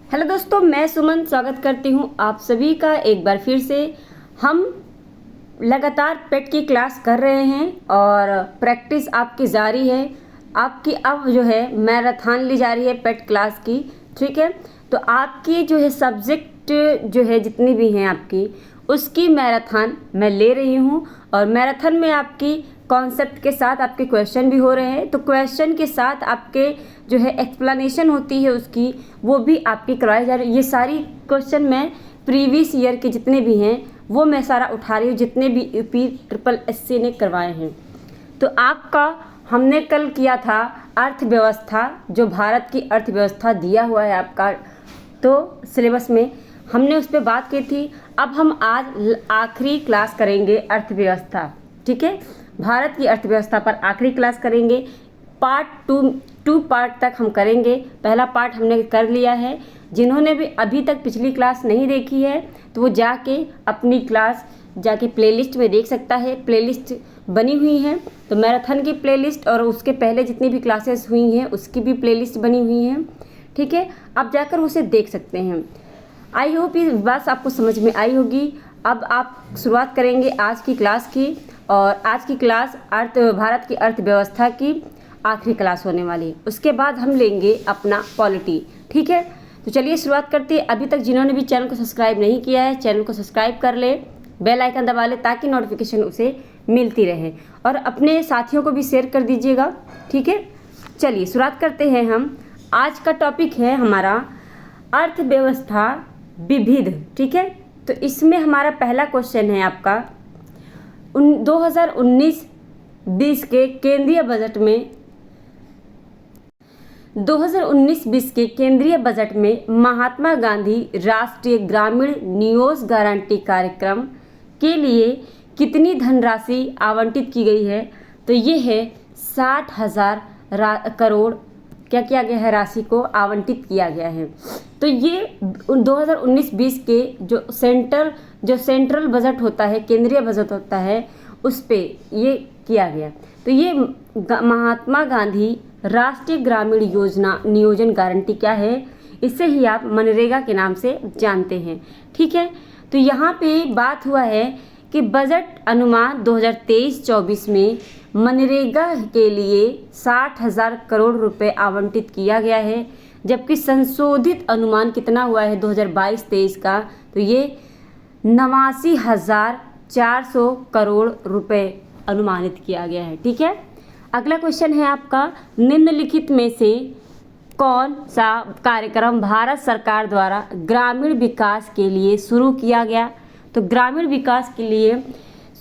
Hello दोस्तों, मैं सुमन स्वागत करती हूँ आप सभी का एक बार फिर से। हम लगातार पेट की क्लास कर रहे हैं और प्रैक्टिस आपकी जारी है। आपकी अब जो है मैराथन ली जा रही है पेट क्लास की, ठीक है। तो आपकी जो है सब्जेक्ट जो है जितनी भी हैं आपकी, उसकी मैराथन मैं ले रही हूँ और मैराथन में आपकी कॉन्सेप्ट के साथ आपके क्वेश्चन भी हो रहे हैं। तो क्वेश्चन के साथ आपके जो है एक्सप्लेनेशन होती है उसकी, वो भी आपकी करवाई जा रही है। ये सारी क्वेश्चन मैं प्रीवियस ईयर के जितने भी हैं वो मैं सारा उठा रही हूँ, जितने भी यूपी ट्रिपल एससी ने करवाए हैं। तो आपका हमने कल किया था अर्थव्यवस्था, जो भारत की अर्थव्यवस्था दिया हुआ है आपका तो सिलेबस में, हमने उस पर बात की थी। अब हम आज आखिरी क्लास करेंगे अर्थव्यवस्था, ठीक है। भारत की अर्थव्यवस्था पर आखिरी क्लास करेंगे। पार्ट टू पार्ट तक हम करेंगे। पहला पार्ट हमने कर लिया है। जिन्होंने भी अभी तक पिछली क्लास नहीं देखी है तो वो जाके अपनी क्लास जाके प्लेलिस्ट में देख सकता है। प्लेलिस्ट बनी हुई है, तो मैराथन की प्लेलिस्ट और उसके पहले जितनी भी क्लासेस हुई हैं उसकी भी प्लेलिस्ट बनी हुई हैं, ठीक है। आप जाकर उसे देख सकते हैं। आई होप ये बात आपको समझ में आई होगी। अब आप शुरुआत करेंगे आज की क्लास की, और आज की क्लास भारत की अर्थव्यवस्था की आखिरी क्लास होने वाली। उसके बाद हम लेंगे अपना पॉलिटी, ठीक है। तो चलिए शुरुआत करते हैं। अभी तक जिन्होंने भी चैनल को सब्सक्राइब नहीं किया है, चैनल को सब्सक्राइब कर ले, बेल आइकन दबा ले ताकि नोटिफिकेशन उसे मिलती रहे, और अपने साथियों को भी शेयर कर दीजिएगा, ठीक है। चलिए शुरुआत करते हैं हम। आज का टॉपिक है हमारा अर्थव्यवस्था विविध, ठीक है। तो इसमें हमारा पहला क्वेश्चन है आपका 2019-20 के केंद्रीय बजट में 2019-20 के केंद्रीय बजट में महात्मा गांधी राष्ट्रीय ग्रामीण नियोजन गारंटी कार्यक्रम के लिए कितनी धनराशि आवंटित की गई है। तो ये है 60,000 करोड़ क्या किया गया है, राशि को आवंटित किया गया है। तो ये 2019-20 के जो सेंट्रल बजट होता है, केंद्रीय बजट होता है, उस पे ये किया गया। तो ये महात्मा गांधी राष्ट्रीय ग्रामीण योजना नियोजन गारंटी क्या है, इसे ही आप मनरेगा के नाम से जानते हैं, ठीक है। तो यहाँ पे बात हुआ है कि बजट अनुमान 2023-24 में मनरेगा के लिए 60,000 करोड़ रुपए आवंटित किया गया है, जबकि संशोधित अनुमान कितना हुआ है 2022-23 का, तो ये 89,400 करोड़ रुपए अनुमानित किया गया है, ठीक है। अगला क्वेश्चन है आपका, निम्नलिखित में से कौन सा कार्यक्रम भारत सरकार द्वारा ग्रामीण विकास के लिए शुरू किया गया। तो ग्रामीण विकास के लिए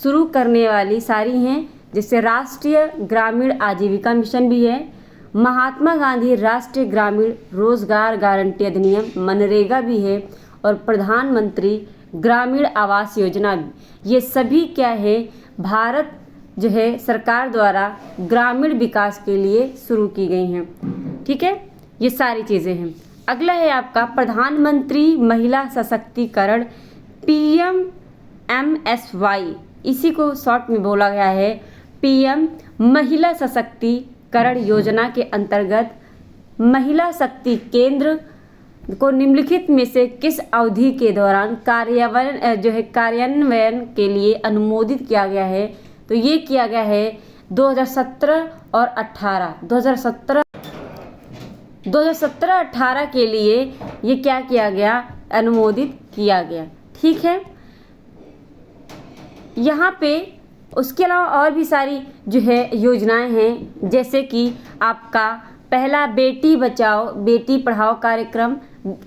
शुरू करने वाली सारी हैं, जिससे राष्ट्रीय ग्रामीण आजीविका मिशन भी है, महात्मा गांधी राष्ट्रीय ग्रामीण रोजगार गारंटी अधिनियम मनरेगा भी है, और प्रधानमंत्री ग्रामीण आवास योजना। ये सभी क्या है, भारत जो है सरकार द्वारा ग्रामीण विकास के लिए शुरू की गई हैं, ठीक है। ये सारी चीज़ें हैं। अगला है आपका प्रधानमंत्री महिला सशक्तिकरण PMMSY, इसी को शॉर्ट में बोला गया है PM महिला सशक्तिकरण योजना के अंतर्गत महिला शक्ति केंद्र को निम्नलिखित में से किस अवधि के दौरान कार्यान्वयन के लिए अनुमोदित किया गया है। तो ये किया गया है 2017 और 18 2017-18 के लिए ये क्या किया गया, अनुमोदित किया गया, ठीक है। यहाँ पे उसके अलावा और भी सारी जो है योजनाएं हैं, जैसे कि आपका पहला बेटी बचाओ बेटी पढ़ाओ कार्यक्रम,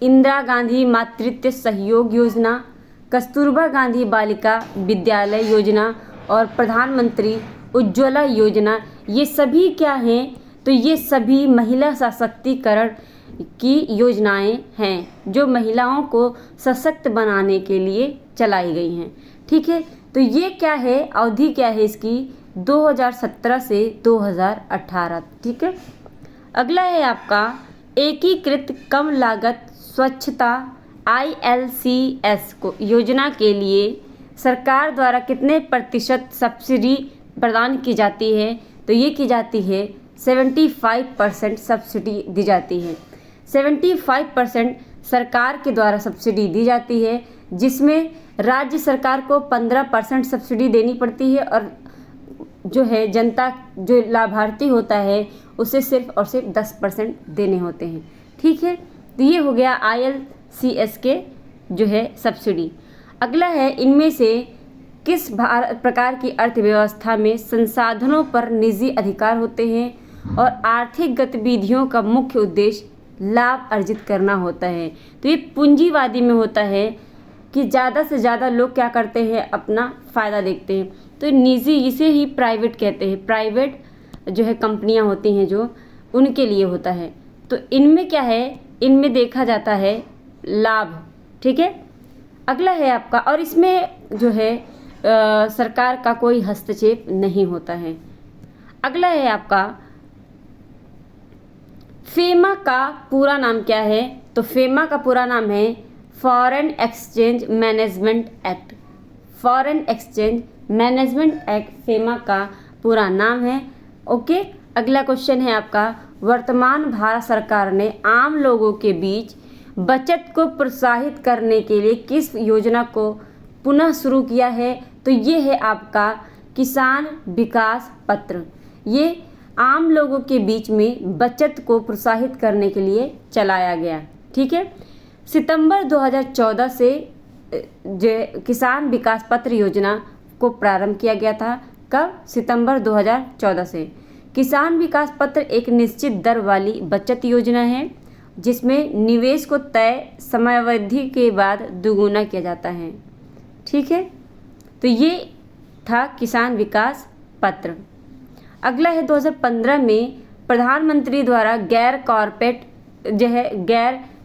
इंदिरा गांधी मातृत्व सहयोग योजना, कस्तूरबा गांधी बालिका विद्यालय योजना और प्रधानमंत्री उज्ज्वला योजना। ये सभी क्या हैं, तो ये सभी महिला सशक्तिकरण की योजनाएं हैं जो महिलाओं को सशक्त बनाने के लिए चलाई गई हैं, ठीक है। तो ये क्या है, अवधि क्या है इसकी, 2017 से 2018, ठीक है। अगला है आपका एकीकृत कम लागत स्वच्छता ILCS को योजना के लिए सरकार द्वारा कितने प्रतिशत सब्सिडी प्रदान की जाती है। तो ये की जाती है 75% सब्सिडी दी जाती है। 75% सरकार के द्वारा सब्सिडी दी जाती है, जिसमें राज्य सरकार को 15% सब्सिडी देनी पड़ती है और जो है जनता जो लाभार्थी होता है उसे सिर्फ और सिर्फ 10% देने होते हैं। ठीक है, तो ये हो गया ILCS के जो है सब्सिडी। अगला है, इनमें से किस प्रकार की अर्थव्यवस्था में संसाधनों पर निजी अधिकार होते हैं और आर्थिक गतिविधियों का मुख्य उद्देश्य लाभ अर्जित करना होता है। तो ये पूंजीवादी में होता है कि ज़्यादा से ज़्यादा लोग क्या करते हैं, अपना फ़ायदा देखते हैं। तो निजी इसे ही प्राइवेट कहते हैं, प्राइवेट जो है कंपनियां होती हैं जो उनके लिए होता है। तो इनमें क्या है, इनमें देखा जाता है लाभ। ठीक है, अगला है आपका, और इसमें जो है सरकार का कोई हस्तक्षेप नहीं होता है। अगला है आपका, फेमा का पूरा नाम क्या है? तो फेमा का पूरा नाम है foreign exchange management act. Foreign exchange management act FEMA का पूरा नाम है। ओके, अगला क्वेश्चन है आपका, वर्तमान भारत सरकार ने आम लोगों के बीच बचत को प्रोत्साहित करने के लिए किस योजना को पुनः शुरू किया है? तो ये है आपका किसान विकास पत्र। ये आम लोगों के बीच में बचत को प्रोत्साहित करने के लिए चलाया गया। ठीक है, सितंबर 2014 से जो किसान विकास पत्र योजना को प्रारंभ किया गया था। कब? सितंबर 2014 से। किसान विकास पत्र एक निश्चित दर वाली बचत योजना है जिसमें निवेश को तय समयावधि के बाद दुगुना किया जाता है। ठीक है, तो ये था किसान विकास पत्र। अगला है 2015 में प्रधानमंत्री द्वारा गैर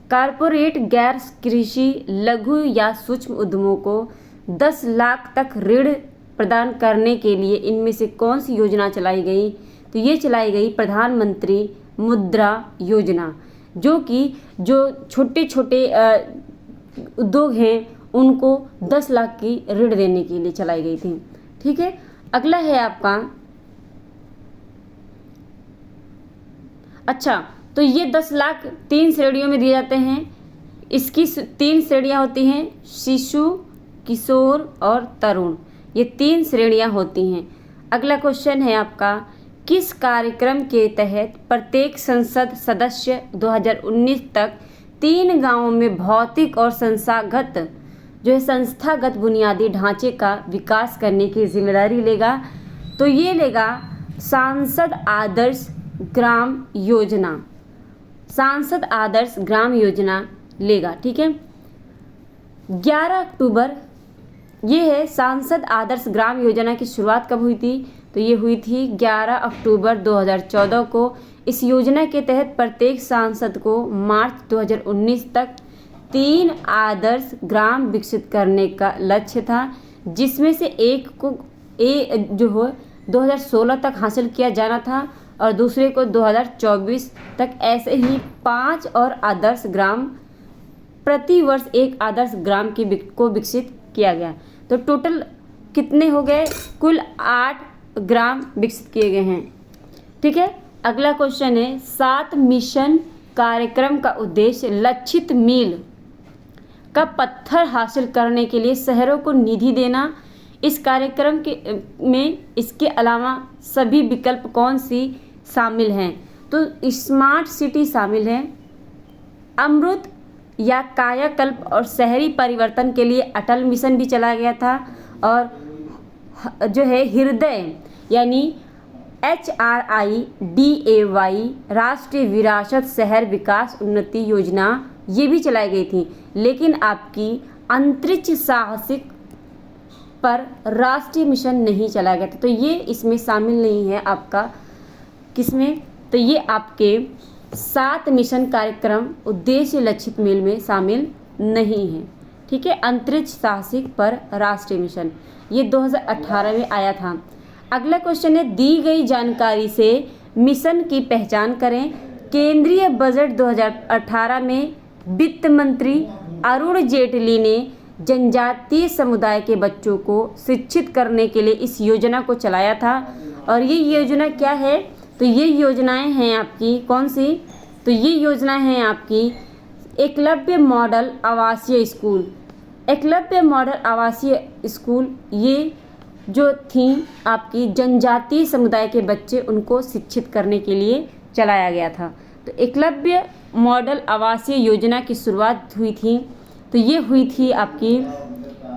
कारपोरेट गैर कृषि लघु या सूक्ष्म उद्यमों को 10 लाख तक ऋण प्रदान करने के लिए इनमें से कौन सी योजना चलाई गई? तो ये चलाई गई प्रधानमंत्री मुद्रा योजना, जो कि जो छोटे छोटे उद्योग हैं उनको 10 लाख की ऋण देने के लिए चलाई गई थी। ठीक है, अगला है आपका, अच्छा तो ये 10 लाख 3 श्रेणियों में दिए जाते हैं। इसकी 3 श्रेणियां होती हैं, शिशु, किशोर और तरुण। ये 3 श्रेणियां होती हैं। अगला क्वेश्चन है आपका, किस कार्यक्रम के तहत प्रत्येक संसद सदस्य 2019 तक 3 गांवों में भौतिक और संस्थागत बुनियादी ढांचे का विकास करने की जिम्मेदारी लेगा? तो ये लेगा सांसद आदर्श ग्राम योजना। सांसद आदर्श ग्राम योजना लेगा। ठीक है, 11 अक्टूबर ये है सांसद आदर्श ग्राम योजना की शुरुआत कब हुई थी? तो ये हुई थी 11 अक्टूबर 2014 को। इस योजना के तहत प्रत्येक सांसद को मार्च 2019 तक 3 आदर्श ग्राम विकसित करने का लक्ष्य था, जिसमें से एक को 2016 तक हासिल किया जाना था और दूसरे को 2024 तक। ऐसे ही 5 और आदर्श ग्राम, प्रति वर्ष 1 आदर्श ग्राम को विकसित किया गया। तो टोटल कितने हो गए? कुल 8 ग्राम विकसित किए गए हैं। ठीक है, अगला क्वेश्चन है, 7 मिशन कार्यक्रम का उद्देश्य लक्षित मील का पत्थर हासिल करने के लिए शहरों को निधि देना। इस कार्यक्रम में इसके अलावा सभी विकल्प कौन सी शामिल हैं? तो स्मार्ट सिटी शामिल है, अमृत या कायाकल्प और शहरी परिवर्तन के लिए अटल मिशन भी चलाया गया था, और जो है हृदय यानी HRIDAY राष्ट्रीय विरासत शहर विकास उन्नति योजना ये भी चलाई गई थी। लेकिन आपकी अंतरिक्ष साहसिक पर राष्ट्रीय मिशन नहीं चलाया गया था, तो ये इसमें शामिल नहीं है आपका। किसमें? तो ये आपके 7 मिशन कार्यक्रम उद्देश्य लक्षित मील में शामिल नहीं है। ठीक है, अंतरिक्ष साहसिक पर राष्ट्रीय मिशन ये 2018 में आया था। अगला क्वेश्चन है, दी गई जानकारी से मिशन की पहचान करें। केंद्रीय बजट 2018 में वित्त मंत्री अरुण जेटली ने जनजातीय समुदाय के बच्चों को शिक्षित करने के लिए इस योजना को चलाया था। और ये योजना क्या है? तो ये योजनाएं हैं आपकी कौन सी? तो ये योजना है आपकी एकलव्य मॉडल आवासीय स्कूल। एकलव्य मॉडल आवासीय स्कूल ये जो थी आपकी जनजातीय समुदाय के बच्चे, उनको शिक्षित करने के लिए चलाया गया था। तो एकलव्य मॉडल आवासीय योजना की शुरुआत हुई थी, तो ये हुई थी आपकी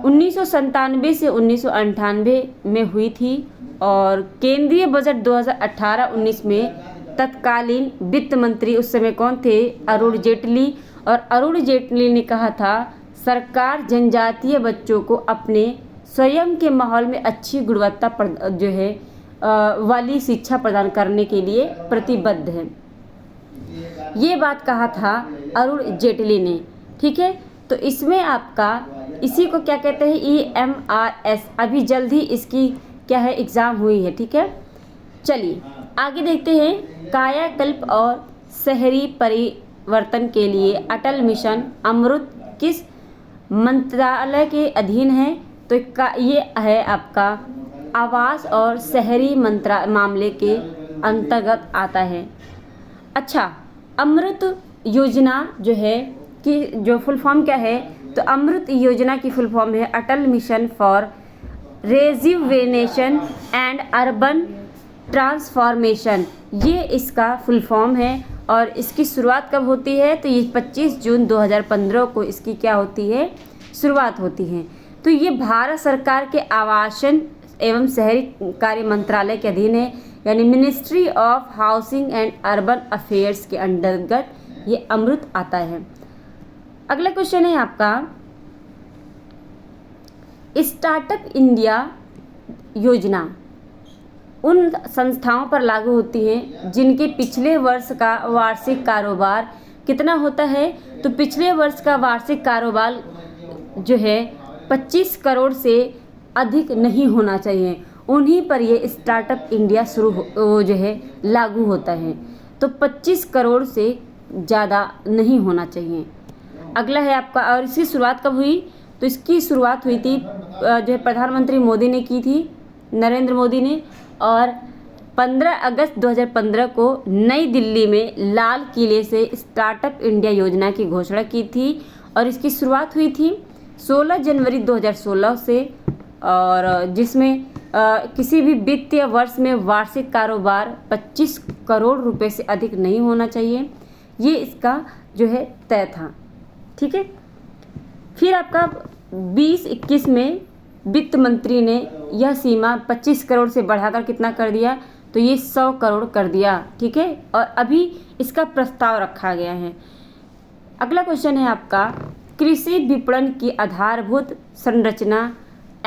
1997 से 1998 में हुई थी। और केंद्रीय बजट 2018-19 में तत्कालीन वित्त मंत्री उस समय कौन थे? अरुण जेटली। और अरुण जेटली ने कहा था सरकार जनजातीय बच्चों को अपने स्वयं के माहौल में अच्छी गुणवत्ता जो है वाली शिक्षा प्रदान करने के लिए प्रतिबद्ध है। ये बात कहा था अरुण जेटली ने, ठीक है। तो इसमें आपका इसी को क्या कहते हैं? EMRS। अभी जल्द ही इसकी क्या है एग्ज़ाम हुई है, ठीक है। चलिए आगे देखते हैं। कायाकल्प और शहरी परिवर्तन के लिए अटल मिशन अमृत किस मंत्रालय के अधीन है? तो ये है आपका आवास और शहरी मामले के अंतर्गत आता है। अच्छा, अमृत योजना जो है कि जो फुल फॉर्म क्या है? तो अमृत योजना की फुल फॉर्म है Atal mission for rejuvenation and urban transformation. ये इसका फुल फॉर्म है। और इसकी शुरुआत कब होती है? तो ये 25 जून 2015 को इसकी क्या होती है? शुरुआत होती है। तो ये भारत सरकार के आवासन एवं शहरी कार्य मंत्रालय के अधीन है, यानी ministry of housing and urban affairs के अंतर्गत ये अमृत आता है। अगला क्वेश्चन है आपका, स्टार्टअप इंडिया योजना उन संस्थाओं पर लागू होती है जिनके पिछले वर्ष का वार्षिक कारोबार कितना होता है? तो पिछले वर्ष का वार्षिक कारोबार जो है 25 करोड़ से अधिक नहीं होना चाहिए। उन्हीं पर ये स्टार्टअप इंडिया जो है लागू होता है। तो 25 करोड़ से ज़्यादा नहीं होना चाहिए। अगला है आपका, और इसकी शुरुआत कब हुई? तो इसकी शुरुआत हुई थी जो है प्रधानमंत्री मोदी ने की थी, नरेंद्र मोदी ने। और 15 अगस्त 2015 को नई दिल्ली में लाल किले से स्टार्टअप इंडिया योजना की घोषणा की थी। और इसकी शुरुआत हुई थी 16 जनवरी 2016 से, और जिसमें किसी भी वित्तीय वर्ष में वार्षिक कारोबार 25 करोड़ रुपए से अधिक नहीं होना चाहिए। ये इसका जो है तय था, ठीक है। फिर आपका 2021 में वित्त मंत्री ने यह सीमा 25 करोड़ से बढ़ाकर कितना कर दिया? तो ये 100 करोड़ कर दिया, ठीक है। और अभी इसका प्रस्ताव रखा गया है। अगला क्वेश्चन है आपका, कृषि विपणन की आधारभूत संरचना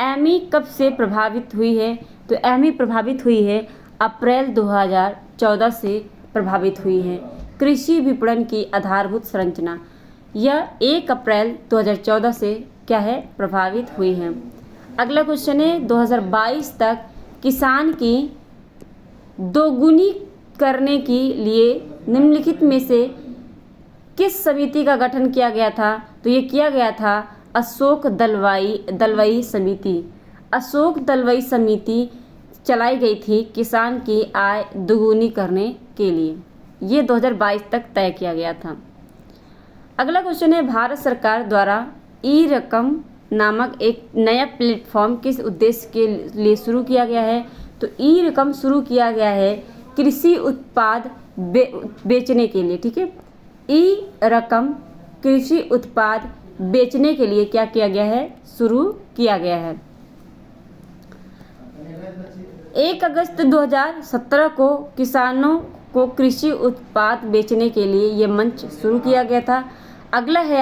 एमी कब से प्रभावित हुई है? तो एमी प्रभावित हुई है अप्रैल 2014 से प्रभावित हुई है। कृषि विपणन की आधारभूत संरचना यह 1 अप्रैल 2014 से क्या है प्रभावित हुई है। अगला क्वेश्चन है, 2022 तक किसान की दोगुनी करने के लिए निम्नलिखित में से किस समिति का गठन किया गया था? तो ये किया गया था अशोक दलवाई समिति। अशोक दलवाई समिति चलाई गई थी किसान की आय दोगुनी करने के लिए। ये 2022 तक तय किया गया था। अगला क्वेश्चन है, भारत सरकार द्वारा ई रकम नामक एक नया प्लेटफॉर्म किस उद्देश्य के लिए शुरू किया गया है? तो ई रकम शुरू किया गया है कृषि उत्पाद बेचने के लिए, ठीक है। ई रकम कृषि उत्पाद बेचने के लिए क्या किया गया है? शुरू किया गया है। 1 अगस्त 2017 को किसानों को कृषि उत्पाद बेचने के लिए ये मंच शुरू किया गया था। अगला है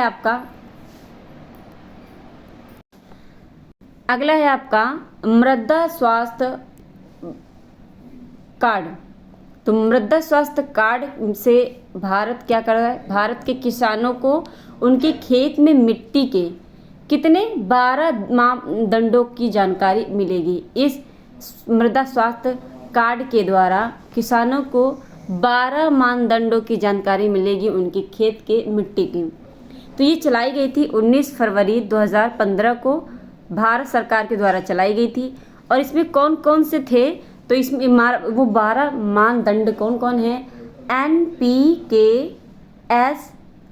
आपका मृदा स्वास्थ्य कार्ड। तो मृदा स्वास्थ्य कार्ड से भारत क्या कर रहा है? भारत के किसानों को उनके खेत में मिट्टी के कितने 12 मापदंडों की जानकारी मिलेगी। इस मृदा स्वास्थ्य कार्ड के द्वारा किसानों को 12 मानदंडों की जानकारी मिलेगी उनके खेत के मिट्टी की। तो ये चलाई गई थी 19 फरवरी 2015 को भारत सरकार के द्वारा चलाई गई थी। और इसमें कौन कौन से थे? तो इसमें वो 12 मानदंड कौन कौन है? NPK,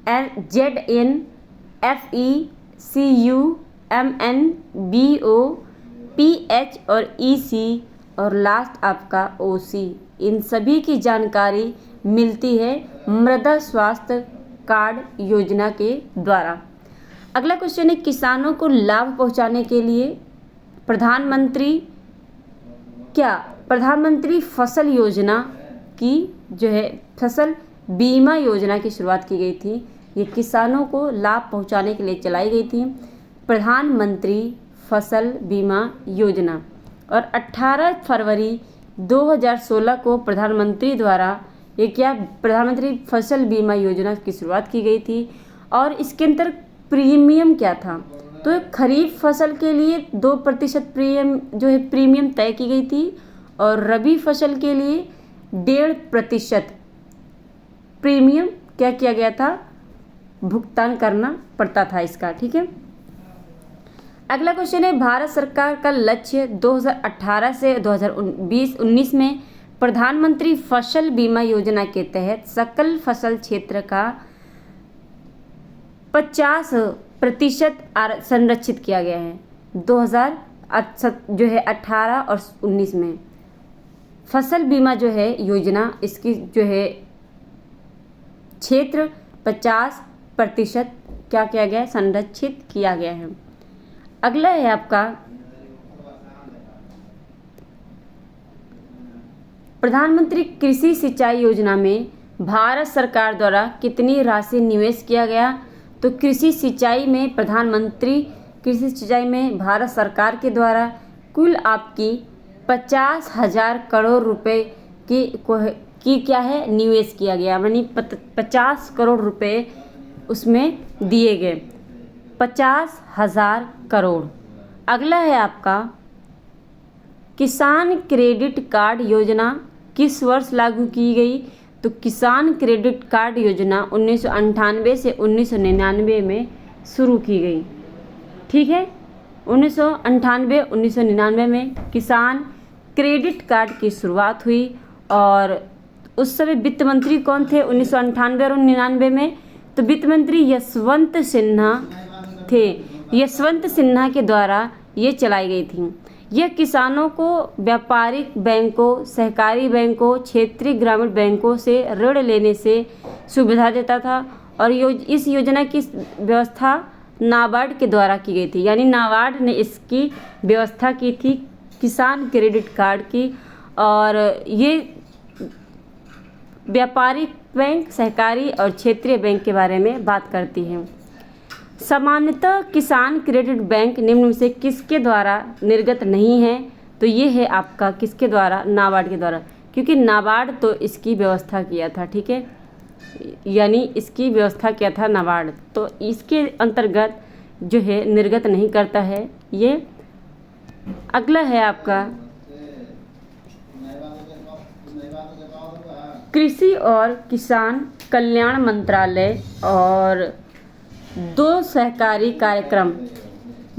ZNFECUMNBOPH और EC और लास्ट आपका OC, इन सभी की जानकारी मिलती है मृदा स्वास्थ्य कार्ड योजना के द्वारा। अगला क्वेश्चन है, किसानों को लाभ पहुंचाने के लिए प्रधानमंत्री फसल योजना की जो है फसल बीमा योजना की शुरुआत की गई थी। ये किसानों को लाभ पहुंचाने के लिए चलाई गई थी प्रधानमंत्री फसल बीमा योजना। और 18 फरवरी 2016 को प्रधानमंत्री द्वारा प्रधानमंत्री फसल बीमा योजना की शुरुआत की गई थी। और इसके अंदर प्रीमियम क्या था, तो खरीफ फसल के लिए 2% प्रीमियम तय की गई थी और रबी फसल के लिए 1.5% प्रीमियम क्या किया गया था, भुगतान करना पड़ता था इसका। ठीक है। अगला क्वेश्चन है, भारत सरकार का लक्ष्य 2018 से 2019 में प्रधानमंत्री फसल बीमा योजना के तहत सकल फसल क्षेत्र का 50% संरक्षित किया गया है। 2018 और 19 में फसल बीमा जो है योजना, इसकी जो है क्षेत्र 50% क्या किया गया है, संरक्षित किया गया है। अगला है आपका प्रधानमंत्री कृषि सिंचाई योजना में भारत सरकार द्वारा कितनी राशि निवेश किया गया, तो कृषि सिंचाई में प्रधानमंत्री कृषि सिंचाई में भारत सरकार के द्वारा कुल आपकी 50,000 करोड़ रुपए की क्या है, निवेश किया गया, यानी 50 करोड़ रुपए उसमें दिए गए, 50,000 करोड़। अगला है आपका किसान क्रेडिट कार्ड योजना किस वर्ष लागू की गई, तो किसान क्रेडिट कार्ड योजना 1998 से 1999 में शुरू की गई। ठीक है, 1998-1999 में किसान क्रेडिट कार्ड की शुरुआत हुई। और उस समय वित्त मंत्री कौन थे 1998 और 1999 में, तो वित्त मंत्री यशवंत सिन्हा थे। यशवंत सिन्हा के द्वारा ये चलाई गई थी। यह किसानों को व्यापारिक बैंकों, सहकारी बैंकों, क्षेत्रीय ग्रामीण बैंकों से ऋण लेने से सुविधा देता था। और इस योजना की व्यवस्था नाबार्ड के द्वारा की गई थी, यानी नाबार्ड ने इसकी व्यवस्था की थी किसान क्रेडिट कार्ड की। और ये व्यापारिक बैंक, सहकारी और क्षेत्रीय बैंक के बारे में बात करती है। सामान्यतः किसान क्रेडिट बैंक निम्न में से किसके द्वारा निर्गत नहीं है, तो ये है आपका किसके द्वारा, नाबार्ड के द्वारा, क्योंकि नाबार्ड तो इसकी व्यवस्था किया था। ठीक है, यानी इसकी व्यवस्था किया था नाबार्ड, तो इसके अंतर्गत जो है निर्गत नहीं करता है ये। अगला है आपका कृषि और किसान कल्याण मंत्रालय और 2 सहकारी कार्यक्रम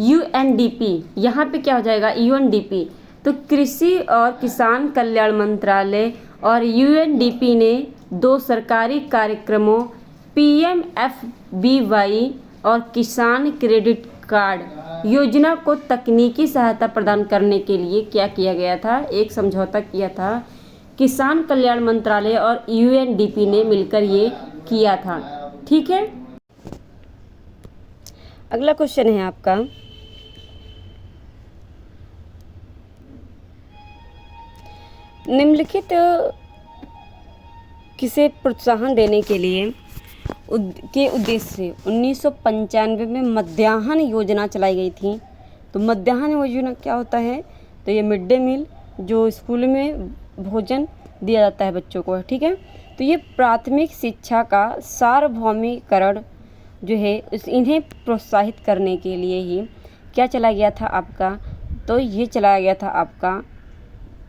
UNDP, यहाँ पे क्या हो जाएगा UNDP, तो कृषि और किसान कल्याण मंत्रालय और UNDP ने 2 सरकारी कार्यक्रमों PMFBY और किसान क्रेडिट कार्ड योजना को तकनीकी सहायता प्रदान करने के लिए क्या किया गया था, एक समझौता किया था। किसान कल्याण मंत्रालय और UNDP ने मिलकर ये किया था। ठीक है। अगला क्वेश्चन है आपका निम्नलिखित किसे प्रोत्साहन देने के लिए के उद्देश्य से 1995 में मध्याह्न योजना चलाई गई थी। तो मध्याह्न योजना क्या होता है, तो ये मिड डे मील जो स्कूल में भोजन दिया जाता है बच्चों को। ठीक है, तो ये प्राथमिक शिक्षा का सार्वभौमिकरण जो है इन्हें प्रोत्साहित करने के लिए ही क्या चला गया था आपका, तो ये चलाया गया था आपका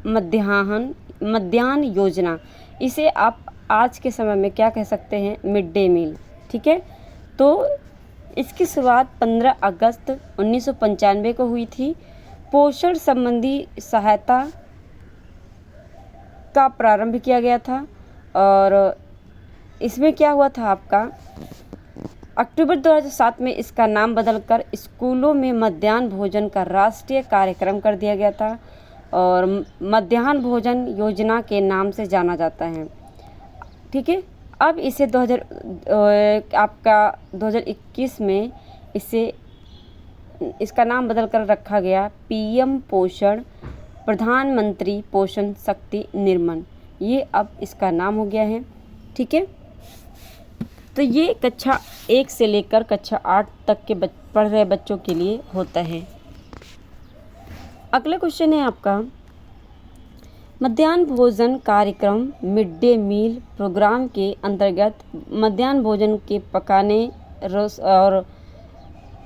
मध्याह्न योजना। इसे आप आज के समय में क्या कह सकते हैं, मिड डे मील। ठीक है, तो इसकी शुरुआत 15 अगस्त 1995 को हुई थी। पोषण संबंधी सहायता का प्रारंभ किया गया था और इसमें क्या हुआ था आपका, अक्टूबर 2007 में इसका नाम बदलकर स्कूलों में मध्याह्न भोजन का राष्ट्रीय कार्यक्रम कर दिया गया था और मध्याह्न भोजन योजना के नाम से जाना जाता है। ठीक है, अब इसे 2021 में इसका नाम बदलकर रखा गया पीएम पोषण, प्रधानमंत्री पोषण शक्ति निर्माण। ये अब इसका नाम हो गया है। ठीक है, तो ये कक्षा 1 से लेकर कक्षा 8 तक के पढ़ रहे बच्चों के लिए होता है। अगला क्वेश्चन है आपका, मध्याह्न भोजन कार्यक्रम मिड डे मील प्रोग्राम के अंतर्गत मध्याह्न भोजन के पकाने और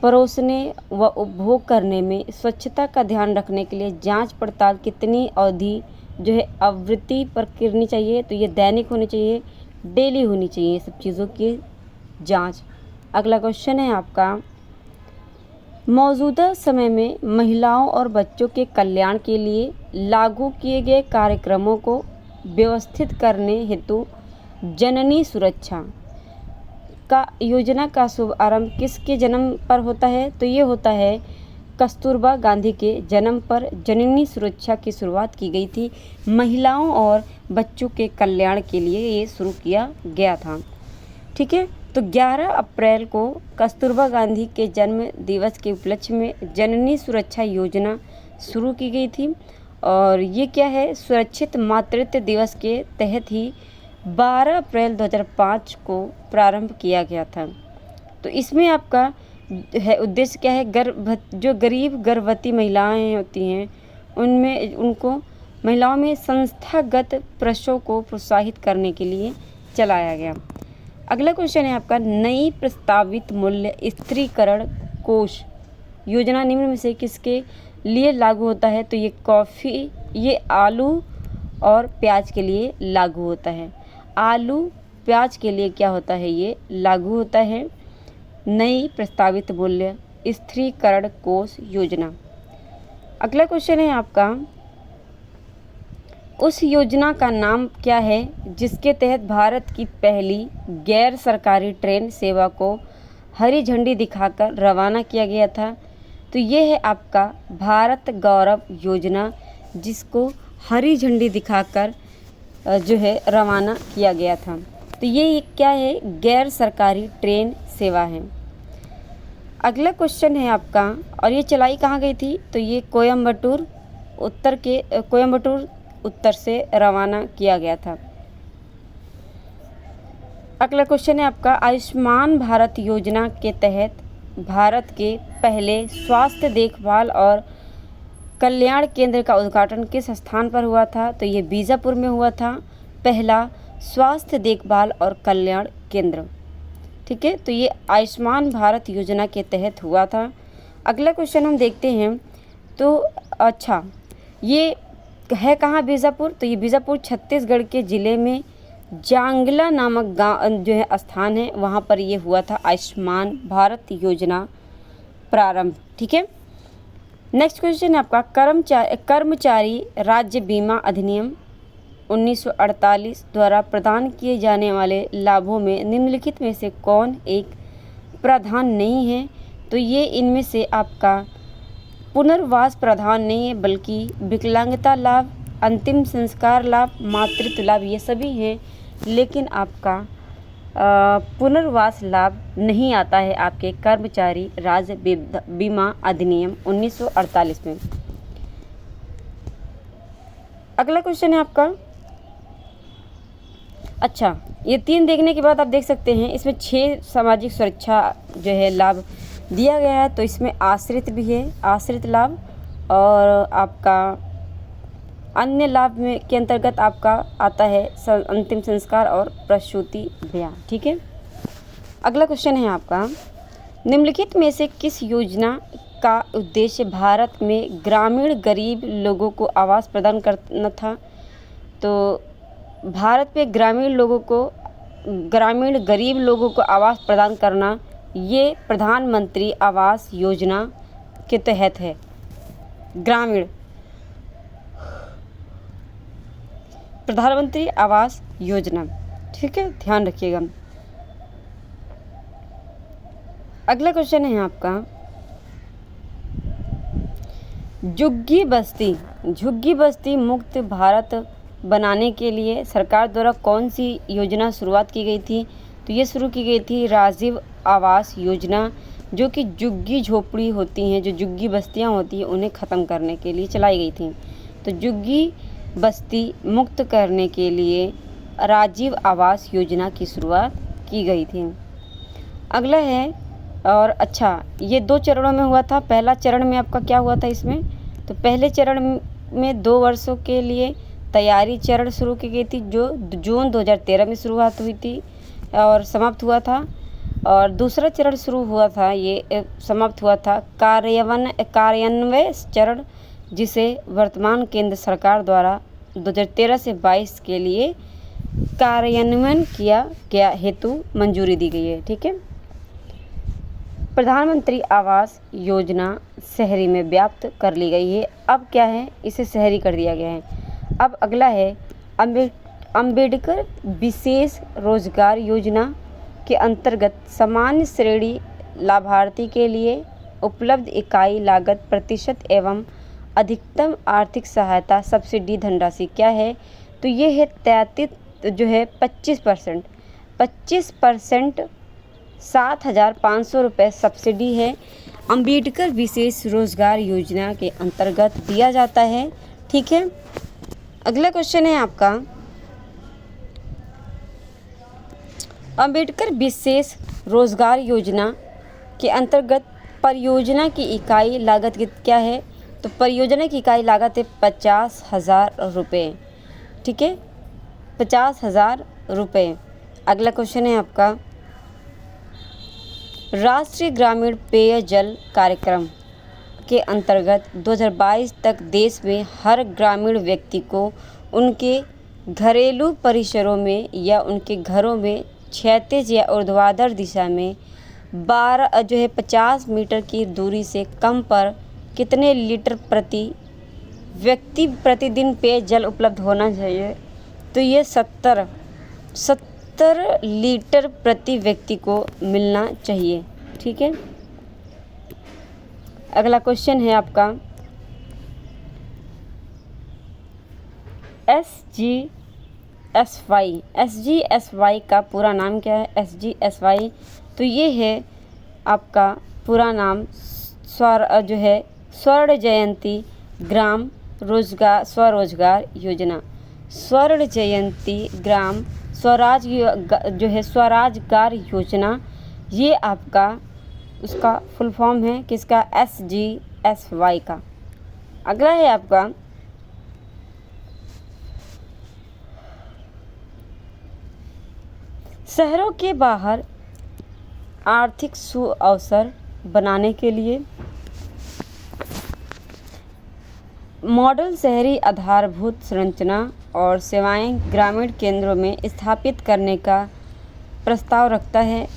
परोसने व उपभोग करने में स्वच्छता का ध्यान रखने के लिए जांच पड़ताल कितनी अवधि जो है आवृत्ति पर करनी चाहिए? तो ये दैनिक होनी चाहिए, डेली होनी चाहिए सब चीज़ों की जांच। अगला क्वेश्चन है आपका, मौजूदा समय में महिलाओं और बच्चों के कल्याण के लिए लागू किए गए कार्यक्रमों को व्यवस्थित करने हेतु जननी सुरक्षा का योजना का शुभारंभ किसके जन्म पर होता है? तो ये होता है कस्तूरबा गांधी के जन्म पर जननी सुरक्षा की शुरुआत की गई थी। महिलाओं और बच्चों के कल्याण के लिए ये शुरू किया गया था। ठीक है, तो 11 अप्रैल को कस्तूरबा गांधी के जन्म दिवस के उपलक्ष्य में जननी सुरक्षा योजना शुरू की गई थी और ये क्या है, सुरक्षित मातृत्व दिवस के तहत ही 12 अप्रैल 2005 को प्रारंभ किया गया था। तो इसमें आपका है उद्देश्य क्या है, जो गरीब गर्भवती महिलाएं होती हैं उनको महिलाओं में संस्थागत प्रसव को प्रोत्साहित करने के लिए चलाया गया। अगला क्वेश्चन है आपका, नई प्रस्तावित मूल्य स्थिरीकरण कोष योजना निम्न में से किसके लिए लागू होता है? तो ये आलू और प्याज के लिए लागू होता है। आलू प्याज के लिए क्या होता है, ये लागू होता है नई प्रस्तावित मूल्य स्थिरीकरण कोष योजना। अगला क्वेश्चन है आपका, उस योजना का नाम क्या है जिसके तहत भारत की पहली गैर सरकारी ट्रेन सेवा को हरी झंडी दिखाकर रवाना किया गया था? तो ये है आपका भारत गौरव योजना, जिसको हरी झंडी दिखाकर जो है रवाना किया गया था। तो ये क्या है, गैर सरकारी ट्रेन सेवा है। अगला क्वेश्चन है आपका, और ये चलाई कहाँ गई थी? तो ये कोयम्बटूर उत्तर से रवाना किया गया था। अगला क्वेश्चन है आपका, आयुष्मान भारत योजना के तहत भारत के पहले स्वास्थ्य देखभाल और कल्याण केंद्र का उद्घाटन किस स्थान पर हुआ था? तो ये बीजापुर में हुआ था पहला स्वास्थ्य देखभाल और कल्याण केंद्र। ठीक है, तो ये आयुष्मान भारत योजना के तहत हुआ था। अगला क्वेश्चन हम देखते हैं, तो अच्छा ये है कहाँ बीजापुर? तो ये बीजापुर छत्तीसगढ़ के ज़िले में जांगला नामक गाँव जो है स्थान है, वहाँ पर ये हुआ था आयुष्मान भारत योजना प्रारंभ। ठीक है, नेक्स्ट क्वेश्चन है आपका, कर्मचारी राज्य बीमा अधिनियम 1948 द्वारा प्रदान किए जाने वाले लाभों में निम्नलिखित में से कौन एक प्रावधान नहीं है? तो ये इनमें से आपका पुनर्वास प्रावधान नहीं है, बल्कि विकलांगता लाभ, अंतिम संस्कार लाभ, मातृत्व लाभ ये सभी हैं, लेकिन आपका पुनर्वास लाभ नहीं आता है आपके कर्मचारी राज्य बीमा अधिनियम 1948 में। अगला क्वेश्चन है आपका, अच्छा ये 3 देखने के बाद आप देख सकते हैं इसमें 6 सामाजिक सुरक्षा जो है लाभ दिया गया है। तो इसमें आश्रित भी है, आश्रित लाभ, और आपका अन्य लाभ में के अंतर्गत आपका आता है अंतिम संस्कार और प्रसूति ब्याह। ठीक है, अगला क्वेश्चन है आपका, निम्नलिखित में से किस योजना का उद्देश्य भारत में ग्रामीण गरीब लोगों को आवास प्रदान करना था? तो भारत में ग्रामीण गरीब लोगों को आवास प्रदान करना ये प्रधानमंत्री आवास योजना के तहत है। ग्रामीण प्रधानमंत्री आवास योजना, ठीक है, ध्यान रखिएगा। अगला क्वेश्चन है आपका, झुग्गी बस्ती मुक्त भारत बनाने के लिए सरकार द्वारा कौन सी योजना शुरुआत की गई थी? तो ये शुरू की गई थी राजीव आवास योजना, जो कि झुग्गी झोपड़ी होती हैं, जो झुग्गी बस्तियां होती हैं, उन्हें ख़त्म करने के लिए चलाई गई थी। तो झुग्गी बस्ती मुक्त करने के लिए राजीव आवास योजना की शुरुआत की गई थी। अगला है, और अच्छा ये 2 चरणों में हुआ था। पहला चरण में आपका क्या हुआ था इसमें? तो पहले चरण में 2 वर्षों के लिए तैयारी चरण शुरू की गई थी, जो जून 2013 में शुरुआत हुई थी और समाप्त हुआ था। और दूसरा चरण शुरू हुआ था, ये समाप्त हुआ था कार्यान्वयन चरण, जिसे वर्तमान केंद्र सरकार द्वारा 2013 से 22 के लिए कार्यान्वयन किया गया हेतु मंजूरी दी गई है। ठीक है। प्रधानमंत्री आवास योजना शहरी में व्याप्त कर ली गई है। अब क्या है, इसे शहरी कर दिया गया है। अब अगला है, अंबेडकर विशेष रोजगार योजना के अंतर्गत सामान्य श्रेणी लाभार्थी के लिए उपलब्ध इकाई लागत प्रतिशत एवं अधिकतम आर्थिक सहायता सब्सिडी धनराशि क्या है? तो ये है 25% 7,500 रुपये सब्सिडी है, अंबेडकर विशेष रोजगार योजना के अंतर्गत दिया जाता है। ठीक है। अगला क्वेश्चन है आपका, अंबेडकर विशेष रोजगार योजना के अंतर्गत परियोजना की इकाई लागत क्या है? तो परियोजना की इकाई लागत है 50,000 रुपये। ठीक है, 50,000 रुपये। अगला क्वेश्चन है आपका, राष्ट्रीय ग्रामीण पेयजल कार्यक्रम के अंतर्गत 2022 तक देश में हर ग्रामीण व्यक्ति को उनके घरेलू परिसरों में या उनके घरों में क्षैतिज या ऊर्ध्वाधर दिशा में 50 मीटर की दूरी से कम पर कितने लीटर प्रति व्यक्ति प्रतिदिन पेयजल उपलब्ध होना चाहिए? तो ये 70 लीटर प्रति व्यक्ति को मिलना चाहिए। ठीक है। अगला क्वेश्चन है आपका, SGSY का पूरा नाम क्या है? SGSY तो ये है आपका पूरा नाम स्वर्ण जयंती ग्राम स्वरोजगार योजना। स्वर्ण जयंती ग्राम स्वराजगार योजना, ये आपका उसका फुल फॉर्म है किसका? SGSY का। अगला है आपका, शहरों के बाहर आर्थिक सुअवसर बनाने के लिए मॉडल शहरी आधारभूत संरचना और सेवाएं ग्रामीण केंद्रों में स्थापित करने का प्रस्ताव रखता है।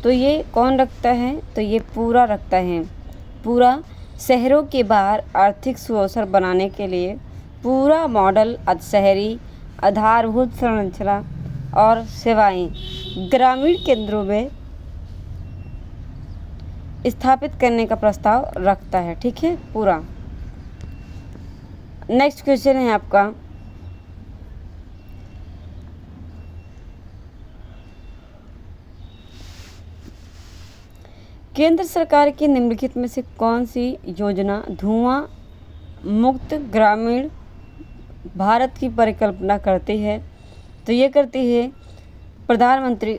तो ये कौन रखता है? तो ये पूरा रखता है। पूरा शहरों के बाहर आर्थिक सुअवसर बनाने के लिए पूरा मॉडल शहरी आधारभूत संरचना और सेवाएं ग्रामीण केंद्रों में स्थापित करने का प्रस्ताव रखता है। ठीक है, पूरा। नेक्स्ट क्वेश्चन है आपका, केंद्र सरकार की निम्नलिखित में से कौन सी योजना धुआं मुक्त ग्रामीण भारत की परिकल्पना करती है? तो ये करती है प्रधानमंत्री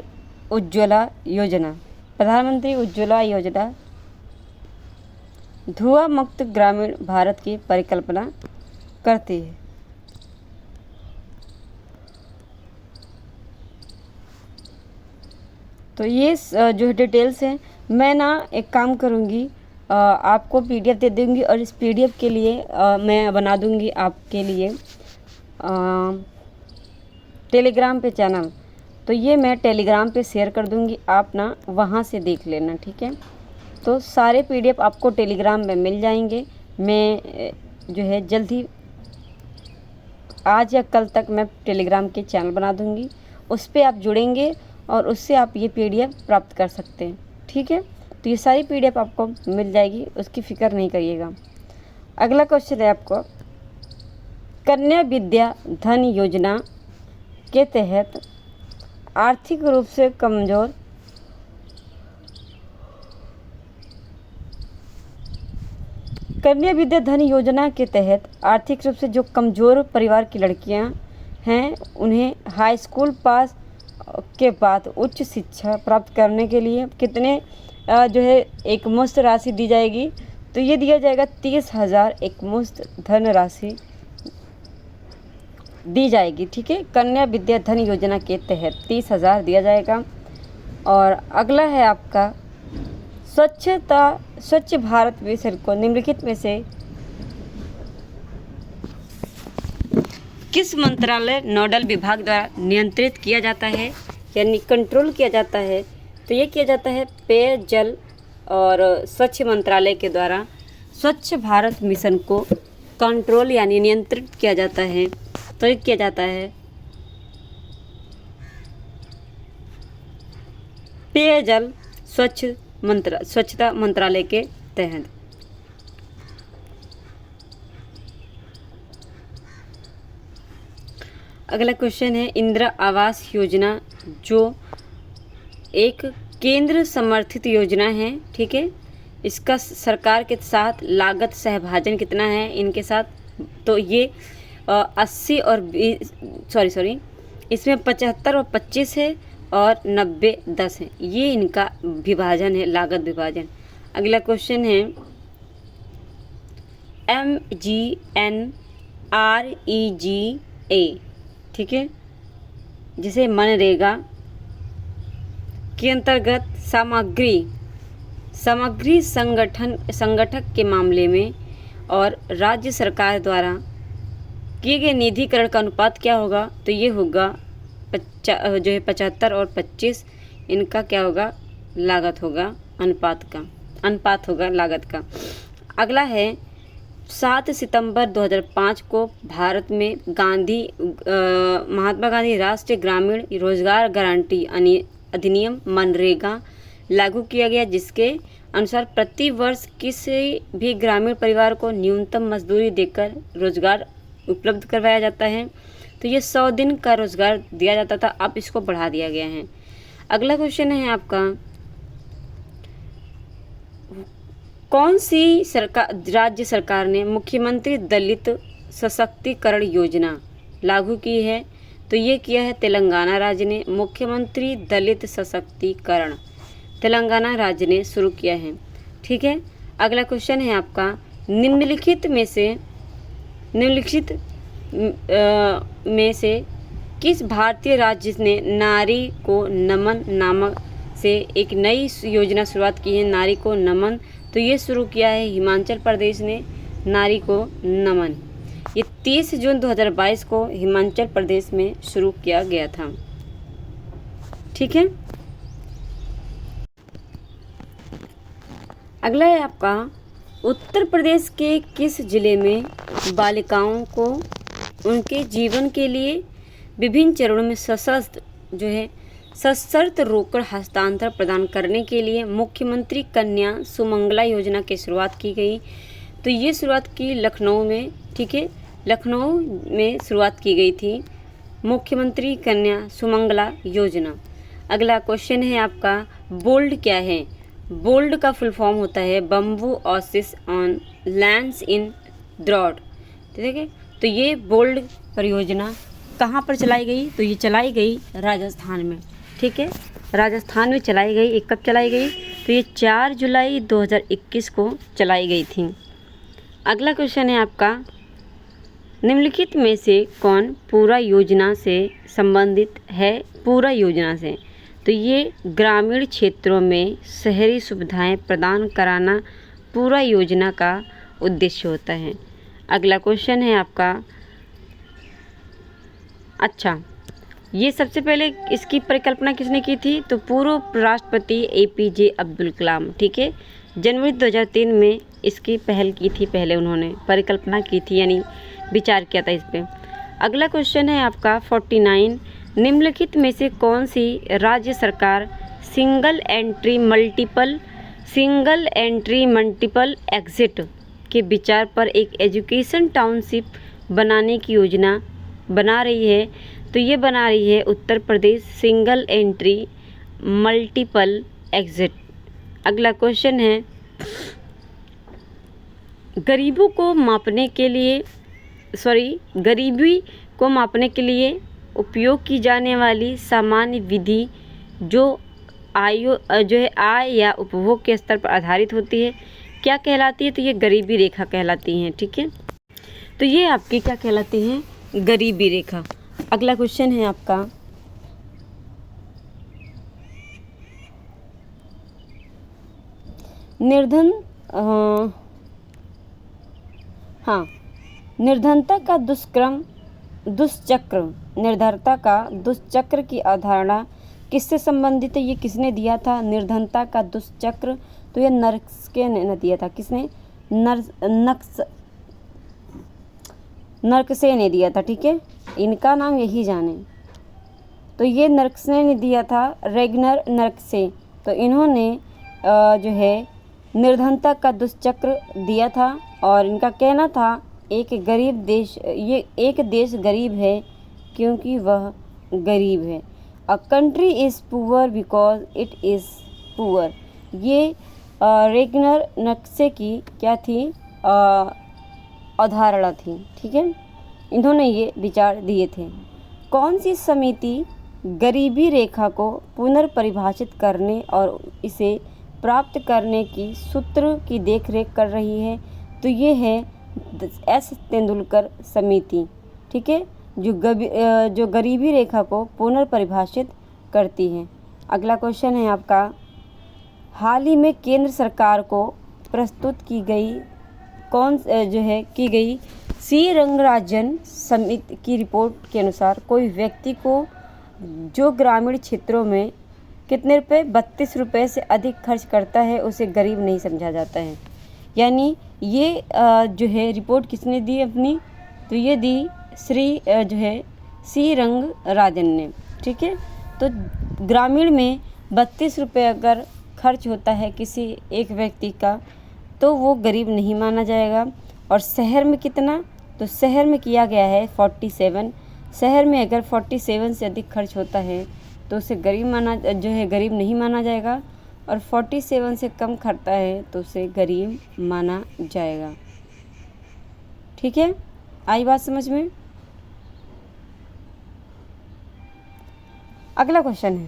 उज्ज्वला योजना। प्रधानमंत्री उज्ज्वला योजना धुआं मुक्त ग्रामीण भारत की परिकल्पना करती है। तो ये जो डिटेल्स हैं, मैं ना एक काम करूँगी, आपको PDF दे दूँगी और इस PDF के लिए मैं बना दूँगी आपके लिए टेलीग्राम पे चैनल। तो ये मैं टेलीग्राम पे शेयर कर दूँगी, आप ना वहाँ से देख लेना। ठीक है, तो सारे PDF आपको टेलीग्राम में मिल जाएंगे। मैं जो है जल्दी आज या कल तक मैं टेलीग्राम के चैनल बना दूँगी, उस पर आप जुड़ेंगे और उससे आप ये PDF प्राप्त कर सकते हैं। ठीक है, तो ये सारी PDF आपको मिल जाएगी, उसकी फ़िक्र नहीं करिएगा। अगला क्वेश्चन है आपको, कन्या विद्या धन योजना के तहत आर्थिक रूप से कमज़ोर कन्या विद्या धन योजना के तहत आर्थिक रूप से जो कमज़ोर परिवार की लड़कियां हैं उन्हें हाई स्कूल पास के बाद उच्च शिक्षा प्राप्त करने के लिए कितने जो है एकमुश्त राशि दी जाएगी? तो ये दिया जाएगा 30,000 एकमुश्त धन राशि दी जाएगी। ठीक है, कन्या विद्या धन योजना के तहत 30,000 दिया जाएगा। और अगला है आपका स्वच्छ भारत मिशन को निम्नलिखित में से किस मंत्रालय नोडल विभाग द्वारा नियंत्रित किया जाता है यानी कंट्रोल किया जाता है? तो ये किया जाता है पेयजल और स्वच्छ मंत्रालय के द्वारा स्वच्छ भारत मिशन को कंट्रोल यानी नियंत्रित किया जाता है। तो ये किया जाता है पेयजल स्वच्छता मंत्रालय के तहत। अगला क्वेश्चन है, इंदिरा आवास योजना जो एक केंद्र समर्थित योजना है, ठीक है, इसका सरकार के साथ लागत सहभाजन कितना है इनके साथ? तो ये 80 और 20 सॉरी इसमें 75 और 25 है और 90-10 है, ये इनका विभाजन है, लागत विभाजन। अगला क्वेश्चन है, MGNREGA, ठीक है, जिसे मनरेगा के अंतर्गत सामग्री संगठक के मामले में और राज्य सरकार द्वारा किए गए निधिकरण का अनुपात क्या होगा? तो ये होगा 75 और 25, इनका क्या होगा? लागत होगा, अनुपात होगा लागत का। अगला है, 7 सितंबर 2005 को भारत में महात्मा गांधी राष्ट्रीय ग्रामीण रोजगार गारंटी अधिनियम मनरेगा लागू किया गया, जिसके अनुसार प्रति वर्ष किसी भी ग्रामीण परिवार को न्यूनतम मजदूरी देकर रोजगार उपलब्ध करवाया जाता है। तो ये 100 दिन का रोजगार दिया जाता था, अब इसको बढ़ा दिया गया है। अगला क्वेश्चन है आपका, कौन सी राज्य सरकार ने मुख्यमंत्री दलित सशक्तिकरण योजना लागू की है? तो ये किया है तेलंगाना राज्य ने। मुख्यमंत्री दलित सशक्तिकरण तेलंगाना राज्य ने शुरू किया है। ठीक है, अगला क्वेश्चन है आपका, निम्नलिखित में से किस भारतीय राज्य ने नारी को नमन नामक से एक नई योजना शुरुआत की है? नारी को नमन, तो ये शुरू किया है हिमाचल प्रदेश ने, नारी को नमन। ये 30 जून 2022 को हिमाचल प्रदेश में शुरू किया गया था। ठीक है, अगला है आपका, उत्तर प्रदेश के किस जिले में बालिकाओं को उनके जीवन के लिए विभिन्न चरणों में सशर्त रोकड़ हस्तांतरण प्रदान करने के लिए मुख्यमंत्री कन्या सुमंगला योजना की शुरुआत की गई? तो ये शुरुआत की लखनऊ में। ठीक है, लखनऊ में शुरुआत की गई थी मुख्यमंत्री कन्या सुमंगला योजना। अगला क्वेश्चन है आपका, बोल्ड क्या है? बोल्ड का फुल फॉर्म होता है bamboo oasis on lands in drought. ठीक है, तो ये बोल्ड परियोजना कहाँ पर चलाई गई? तो ये चलाई गई राजस्थान में। ठीक है, राजस्थान में चलाई गई। ये कब चलाई गई? तो ये 4 जुलाई 2021 को चलाई गई थी। अगला क्वेश्चन है आपका, निम्नलिखित में से कौन पूरा योजना से संबंधित है? पूरा योजना से, तो ये ग्रामीण क्षेत्रों में शहरी सुविधाएं प्रदान कराना पूरा योजना का उद्देश्य होता है। अगला क्वेश्चन है आपका, अच्छा, ये सबसे पहले इसकी परिकल्पना किसने की थी? तो पूर्व राष्ट्रपति APJ अब्दुल कलाम। ठीक है, जनवरी 2003 में इसकी पहल की थी, पहले उन्होंने परिकल्पना की थी यानी विचार किया था इस पर। अगला क्वेश्चन है आपका 49, निम्नलिखित में से कौन सी राज्य सरकार single entry multiple single entry multiple exit के विचार पर एक एजुकेशन टाउनशिप बनाने की योजना बना रही है। तो ये बना रही है Uttar Pradesh single entry multiple exit. अगला क्वेश्चन है, गरीबी को मापने के लिए उपयोग की जाने वाली सामान्य विधि जो आय या उपभोग के स्तर पर आधारित होती है क्या कहलाती है? तो ये गरीबी रेखा कहलाती हैं। ठीक है, तो ये आपकी क्या कहलाती हैं? गरीबी रेखा। अगला क्वेश्चन है आपका, निर्धनता का दुष्चक्र की अवधारणा किससे संबंधित है? ये किसने दिया था? निर्धनता का दुष्चक्र, तो ये नर्स्के ने दिया था। किसने? नर्स्के ने दिया था। ठीक है, इनका नाम यही जाने। तो ये नर्स्के ने दिया था, रेगनर नर्स्के। तो इन्होंने जो है निर्धनता का दुष्चक्र दिया था और इनका कहना था एक देश गरीब है क्योंकि वह गरीब है। A country is poor because it is poor. ये रेगनर नक्शे की क्या थी? अवधारणा थी। ठीक है, इन्होंने ये विचार दिए थे। कौन सी समिति गरीबी रेखा को पुनर्परिभाषित करने और इसे प्राप्त करने की सूत्र की देखरेख कर रही है? तो ये है एस तेंदुलकर समिति। ठीक है, जो गरीबी रेखा को पुनर्परिभाषित करती है। अगला क्वेश्चन है आपका, हाल ही में केंद्र सरकार को प्रस्तुत की गई सी रंगराजन समिति की रिपोर्ट के अनुसार कोई व्यक्ति को जो ग्रामीण क्षेत्रों में कितने रुपए 32 रुपये से अधिक खर्च करता है उसे गरीब नहीं समझा जाता है। यानी ये जो है रिपोर्ट किसने दी अपनी? तो ये दी सी रंगराजन ने। ठीक है, तो ग्रामीण में 32 रुपये अगर खर्च होता है किसी एक व्यक्ति का तो वो गरीब नहीं माना जाएगा। और शहर में कितना? तो शहर में किया गया है 47। शहर में अगर 47 से अधिक खर्च होता है तो उसे गरीब नहीं माना जाएगा और 47 से कम खर्चा है तो उसे गरीब माना जाएगा। ठीक है, आई बात समझ में? अगला क्वेश्चन है,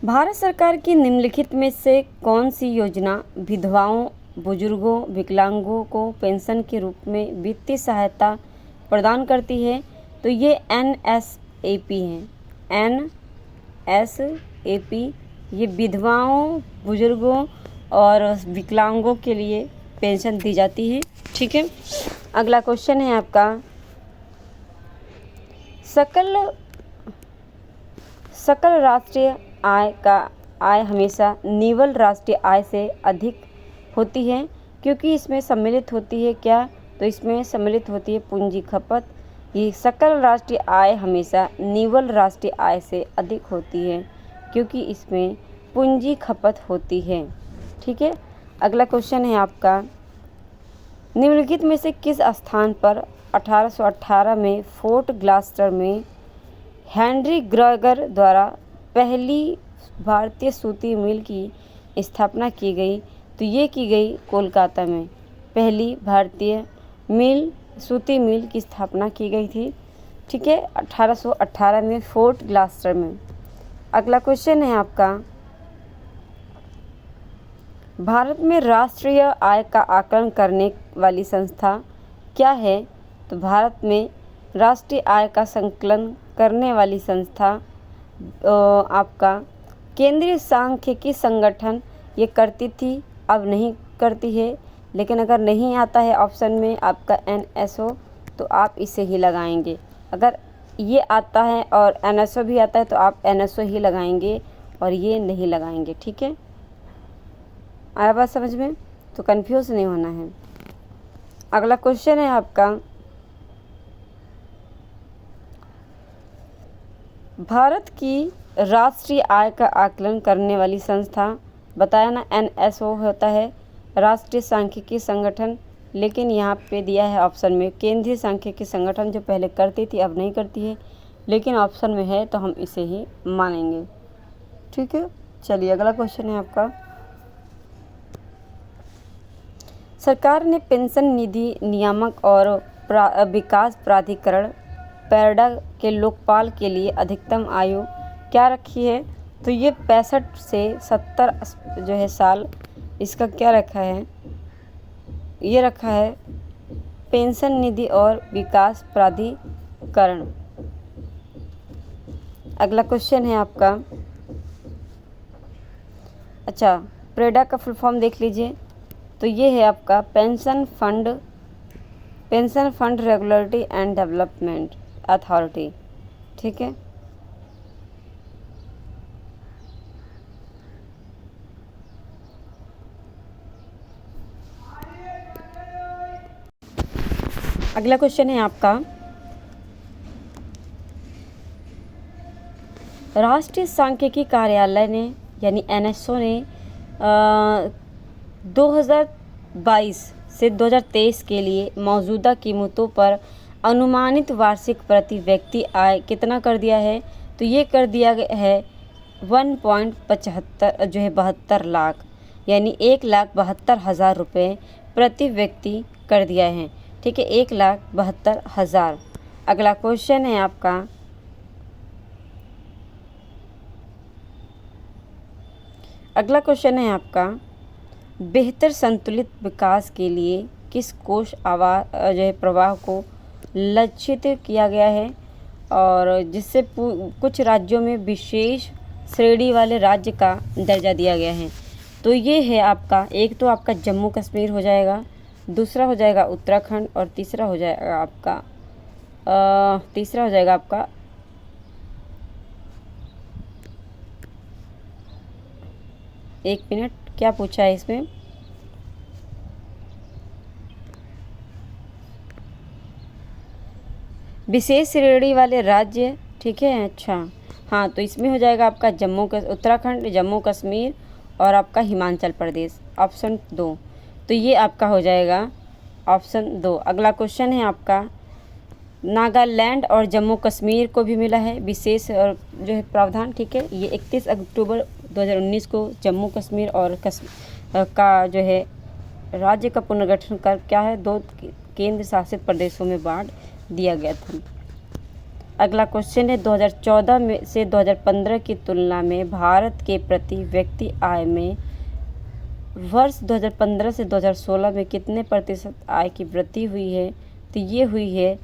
भारत सरकार की निम्नलिखित में से कौन सी योजना विधवाओं, बुजुर्गों, विकलांगों को पेंशन के रूप में वित्तीय सहायता प्रदान करती है? तो ये NSAP है। NSAP ये विधवाओं, बुजुर्गों और विकलांगों के लिए पेंशन दी जाती है। ठीक है, अगला क्वेश्चन है आपका, सकल राष्ट्रीय आय हमेशा निवल राष्ट्रीय आय से अधिक होती है क्योंकि इसमें सम्मिलित होती है क्या? तो इसमें सम्मिलित होती है पूंजी खपत। ये सकल राष्ट्रीय आय हमेशा निवल राष्ट्रीय आय से अधिक होती है क्योंकि इसमें पूंजी खपत होती है। ठीक है, अगला क्वेश्चन है आपका, निम्नलिखित में से किस स्थान पर 1818 में फोर्ट ग्लास्टर में हेनरी ग्रेगर द्वारा पहली भारतीय सूती मिल की स्थापना की गई? तो ये की गई कोलकाता में। पहली भारतीय सूती मिल की स्थापना की गई थी। ठीक है, 1818 में फोर्ट ग्लास्टर में। अगला क्वेश्चन है आपका, भारत में राष्ट्रीय आय का आकलन करने वाली संस्था क्या है? तो भारत में राष्ट्रीय आय का संकलन करने वाली संस्था आपका केंद्रीय सांख्यिकी संगठन ये करती थी, अब नहीं करती है। लेकिन अगर नहीं आता है ऑप्शन में आपका NSO तो आप इसे ही लगाएंगे। अगर ये आता है और NSO भी आता है तो आप NSO ही लगाएंगे और ये नहीं लगाएंगे। ठीक है, आया बात समझ में? तो कंफ्यूज नहीं होना है। अगला क्वेश्चन है आपका, भारत की राष्ट्रीय आय का आकलन करने वाली संस्था, बताया ना NSO होता है राष्ट्रीय सांख्यिकी संगठन, लेकिन यहाँ पे दिया है ऑप्शन में केंद्रीय सांख्यिकी संगठन, जो पहले करती थी अब नहीं करती है, लेकिन ऑप्शन में है तो हम इसे ही मानेंगे। ठीक है, चलिए अगला क्वेश्चन है आपका। सरकार ने पेंशन निधि नियामक और विकास प्राधिकरण पैरडा के लोकपाल के लिए अधिकतम आयु क्या रखी है? तो ये 65 से 70 जो है साल, इसका क्या रखा है? ये रखा है पेंशन निधि और विकास प्राधिकरण। अगला क्वेश्चन है आपका, अच्छा प्रेडा का फुल फॉर्म देख लीजिए। तो ये है आपका pension fund regulatory and development authority. ठीक है, अगला क्वेश्चन है आपका, राष्ट्रीय सांख्यिकी कार्यालय ने यानी NSO ने 2022 से 2023 के लिए मौजूदा कीमतों पर अनुमानित वार्षिक प्रति व्यक्ति आय कितना कर दिया है? तो ये कर दिया है 1.75 जो है 72 लाख, यानी 1,72,000 रुपये प्रति व्यक्ति कर दिया है। ठीक है, 1,72,000। अगला क्वेश्चन है आपका, बेहतर संतुलित विकास के लिए किस कोष जो है प्रवाह को लक्षित किया गया है, और जिससे कुछ राज्यों में विशेष श्रेणी वाले राज्य का दर्जा दिया गया है। तो ये है आपका, एक तो आपका जम्मू कश्मीर हो जाएगा, दूसरा हो जाएगा उत्तराखंड, और तीसरा हो जाएगा आपका एक मिनट, क्या पूछा है इसमें? विशेष श्रेणी वाले राज्य। ठीक है, अच्छा हाँ, तो इसमें हो जाएगा आपका उत्तराखंड, जम्मू कश्मीर और आपका हिमाचल प्रदेश, ऑप्शन 2। तो ये आपका हो जाएगा ऑप्शन 2। अगला क्वेश्चन है आपका, नागालैंड और जम्मू कश्मीर को भी मिला है विशेष और जो है प्रावधान। ठीक है, ये 31 अक्टूबर 2019 को जम्मू कश्मीर और का जो है राज्य का पुनर्गठन कर क्या है 2 केंद्र शासित प्रदेशों में बांट दिया गया था। अगला क्वेश्चन है, 2014 में से 2015 की तुलना में भारत के प्रति व्यक्ति आय में वर्ष 2015 से 2016 में कितने प्रतिशत आय की वृद्धि हुई है? तो ये हुई है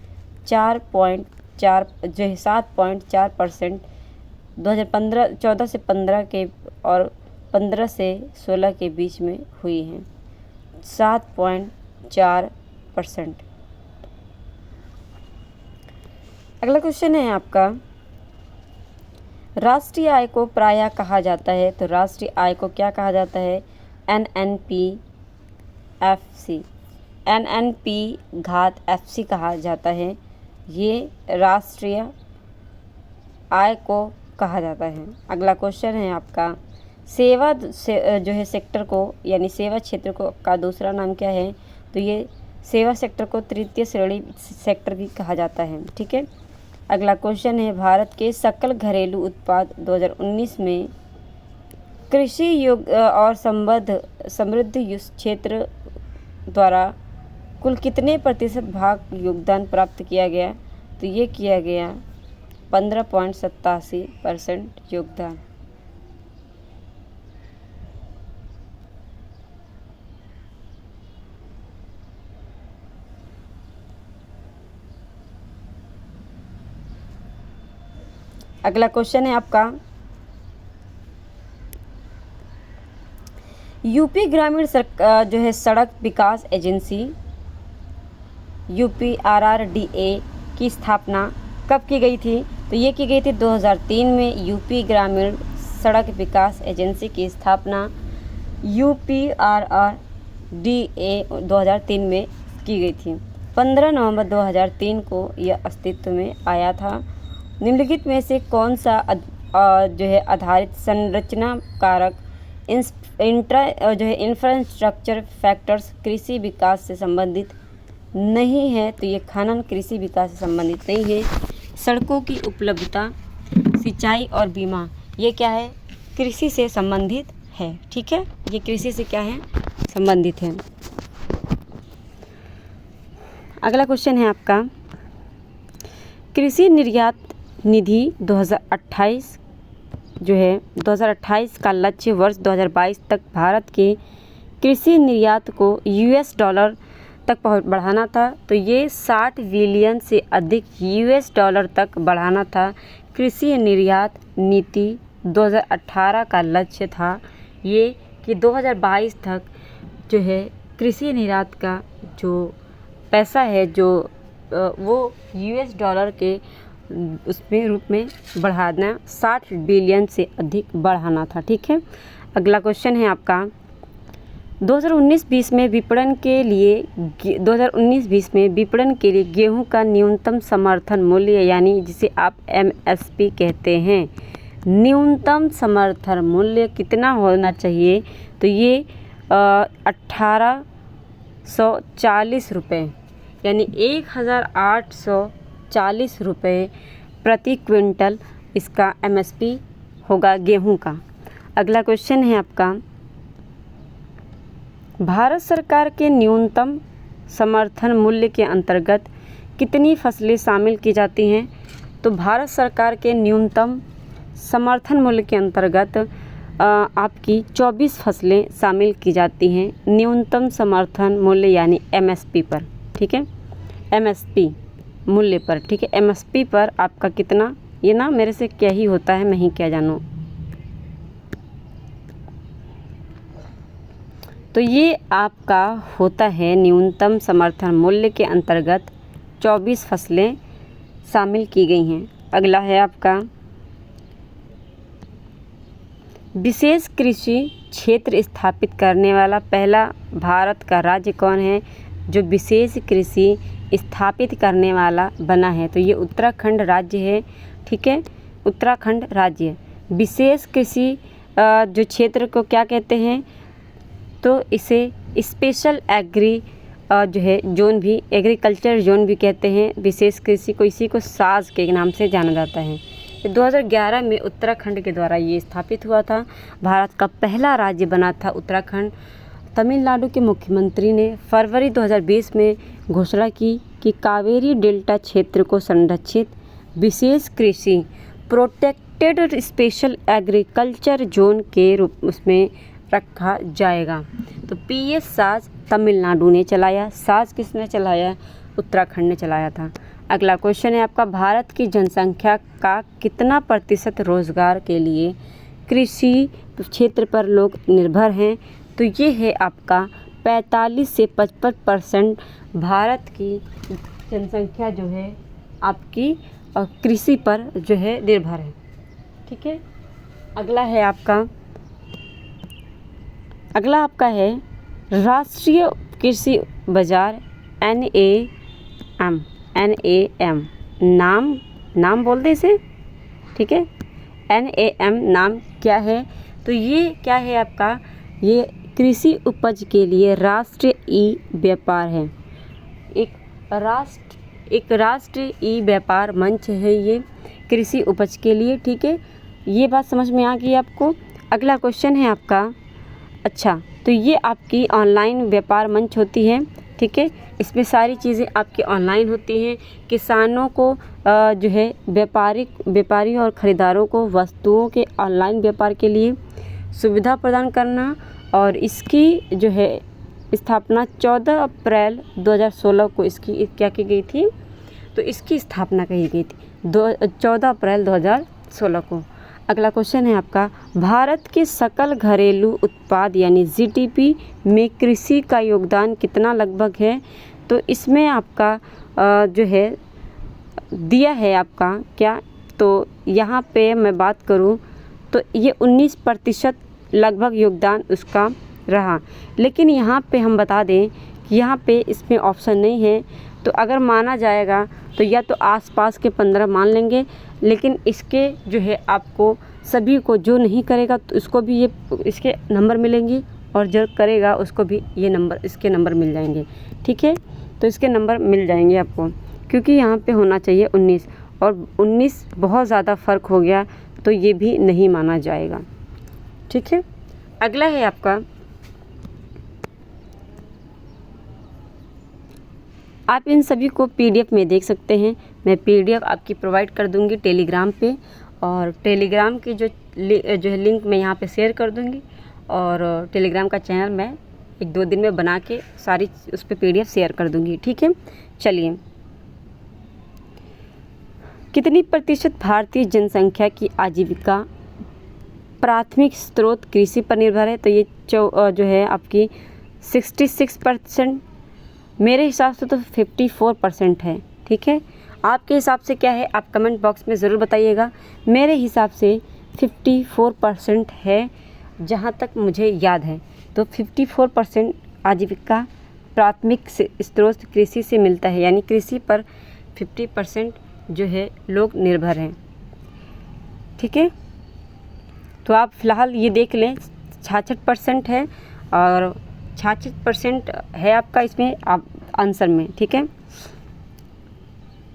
4.4 जो है 7.4%। 2014 से 15 के और 15 से 16 के बीच में हुई है 7.4%। अगला क्वेश्चन है आपका, राष्ट्रीय आय को प्रायः कहा जाता है। तो राष्ट्रीय आय को क्या कहा जाता है? NNP घात FC कहा जाता है। ये राष्ट्रीय आय को कहा जाता है। अगला क्वेश्चन है आपका, सेवा जो है सेक्टर को यानी सेवा क्षेत्र को का दूसरा नाम क्या है? तो ये सेवा सेक्टर को तृतीय श्रेणी सेक्टर भी कहा जाता है। ठीक है, अगला क्वेश्चन है, भारत के सकल घरेलू उत्पाद 2019 में कृषि और समृद्ध क्षेत्र द्वारा कुल कितने प्रतिशत भाग योगदान प्राप्त किया गया? तो ये किया गया 15.87% योगदान। अगला क्वेश्चन है आपका, यूपी ग्रामीण जो है सड़क विकास एजेंसी UPRRDA की स्थापना कब की गई थी? तो ये की गई थी 2003 में। यूपी ग्रामीण सड़क विकास एजेंसी की स्थापना UPRRDA 2003 में की गई थी। 15 नवंबर 2003 को यह अस्तित्व में आया था। निम्नलिखित में से कौन सा जो है आधारित संरचना कारक इंफ्रास्ट्रक्चर फैक्टर्स कृषि विकास से संबंधित नहीं है। तो ये खनन कृषि विकास से संबंधित नहीं है। सड़कों की उपलब्धता, सिंचाई और बीमा, ये क्या है, कृषि से संबंधित है। ठीक है, ये कृषि से क्या है, संबंधित है। अगला क्वेश्चन है आपका, कृषि निर्यात निधि 2028 जो है 2028 का लक्ष्य वर्ष 2022 तक भारत के कृषि निर्यात को $डॉलर तक बढ़ाना था। तो ये 60 बिलियन से अधिक $डॉलर तक बढ़ाना था। कृषि निर्यात नीति 2018 का लक्ष्य था ये कि 2022 तक जो है कृषि निर्यात का जो पैसा है जो वो $डॉलर के उसमें रूप में बढ़ाना, 60 बिलियन से अधिक बढ़ाना था। ठीक है, अगला क्वेश्चन है आपका, 2019-20 में विपणन के लिए गेहूं का न्यूनतम समर्थन मूल्य, यानी जिसे आप MSP कहते हैं, न्यूनतम समर्थन मूल्य कितना होना चाहिए? तो ये 1840 रुपये, यानी 1840 रुपये प्रति क्विंटल इसका MSP होगा गेहूं का। अगला क्वेश्चन है आपका, भारत सरकार के न्यूनतम समर्थन मूल्य के अंतर्गत कितनी फसलें शामिल की जाती हैं? तो भारत सरकार के न्यूनतम समर्थन मूल्य के अंतर्गत आपकी 24 फसलें शामिल की जाती हैं न्यूनतम समर्थन मूल्य यानी MSP पर। ठीक है, MSP मूल्य पर। ठीक है, MSP पर आपका कितना, ये ना मेरे से क्या ही होता है, मैं ही क्या जानूँ। तो ये आपका होता है न्यूनतम समर्थन मूल्य के अंतर्गत 24 फसलें शामिल की गई हैं। अगला है आपका, विशेष कृषि क्षेत्र स्थापित करने वाला पहला भारत का राज्य कौन है जो विशेष कृषि स्थापित करने वाला बना है? तो ये उत्तराखंड राज्य है। ठीक है, उत्तराखंड राज्य विशेष कृषि जो क्षेत्र को क्या कहते हैं? तो इसे स्पेशल एग्री जो है जोन भी, एग्रीकल्चर जोन भी कहते हैं। विशेष कृषि को, इसी को साज के नाम से जाना जाता है। 2011 में उत्तराखंड के द्वारा ये स्थापित हुआ था। भारत का पहला राज्य बना था उत्तराखंड। तमिलनाडु के मुख्यमंत्री ने फरवरी 2020 में घोषणा की कि कावेरी डेल्टा क्षेत्र को संरक्षित विशेष कृषि प्रोटेक्टेड स्पेशल एग्रीकल्चर जोन के रूप उसमें रखा जाएगा। तो PS साज तमिलनाडु ने चलाया, साज किसने चलाया? उत्तराखंड ने चलाया था। अगला क्वेश्चन है आपका, भारत की जनसंख्या का कितना प्रतिशत रोजगार के लिए कृषि क्षेत्र पर लोग निर्भर हैं? तो ये है आपका 45 से 55% भारत की जनसंख्या जो है आपकी कृषि पर जो है निर्भर है। ठीक है, अगला आपका है राष्ट्रीय कृषि बाजार NAM नाम बोल दे इसे। ठीक है, NAM नाम क्या है? तो ये क्या है आपका, ये कृषि उपज के लिए राष्ट्रीय ई-व्यापार है। एक राष्ट्रीय ई-व्यापार मंच है ये कृषि उपज के लिए। ठीक है, ये बात समझ में आ गई आपको। अगला क्वेश्चन है आपका, अच्छा तो ये आपकी ऑनलाइन व्यापार मंच होती है। ठीक है, इसमें सारी चीज़ें आपकी ऑनलाइन होती हैं। किसानों को जो है व्यापारियों और ख़रीदारों को वस्तुओं के ऑनलाइन व्यापार के लिए सुविधा प्रदान करना, और इसकी जो है स्थापना 14 अप्रैल 2016 को इसकी क्या की गई थी? तो इसकी स्थापना की गई थी 14 अप्रैल 2016 को। अगला क्वेश्चन है आपका, भारत के सकल घरेलू उत्पाद यानी GDP में कृषि का योगदान कितना लगभग है? तो इसमें आपका जो है दिया है आपका क्या, तो यहाँ पे मैं बात करूँ तो ये 19% लगभग योगदान उसका रहा। लेकिन यहाँ पे हम बता दें कि यहाँ पे इसमें ऑप्शन नहीं है। तो अगर माना जाएगा तो या तो आसपास के 15 मान लेंगे, लेकिन इसके जो है आपको सभी को, जो नहीं करेगा तो उसको भी ये इसके नंबर मिलेंगे, और जो करेगा उसको भी ये नंबर, इसके नंबर मिल जाएंगे। ठीक है, तो इसके नंबर मिल जाएंगे आपको, क्योंकि यहाँ पे होना चाहिए 19, और 19 बहुत ज़्यादा फ़र्क हो गया तो ये भी नहीं माना जाएगा। ठीक है, अगला है आपका, आप इन सभी को पीडीएफ में देख सकते हैं। मैं पीडीएफ आपकी प्रोवाइड कर दूंगी टेलीग्राम पे, और टेलीग्राम की जो है लिंक मैं यहाँ पे शेयर कर दूंगी, और टेलीग्राम का चैनल मैं 1-2 दिन में बना के सारी उस पर पीडीएफ शेयर कर दूंगी। ठीक है, चलिए, कितनी प्रतिशत भारतीय जनसंख्या की आजीविका प्राथमिक स्रोत कृषि पर निर्भर है? तो ये जो है आपकी 66%, मेरे हिसाब से तो 54% है। ठीक है, आपके हिसाब से क्या है आप कमेंट बॉक्स में ज़रूर बताइएगा। मेरे हिसाब से 54% है, जहाँ तक मुझे याद है। तो 54% आजीविका प्राथमिक स्रोत कृषि से मिलता है, यानी कृषि पर 50% जो है लोग निर्भर हैं। ठीक है, तो आप फ़िलहाल ये देख लें 66% है, और 66% है आपका इसमें आप आंसर में। ठीक है,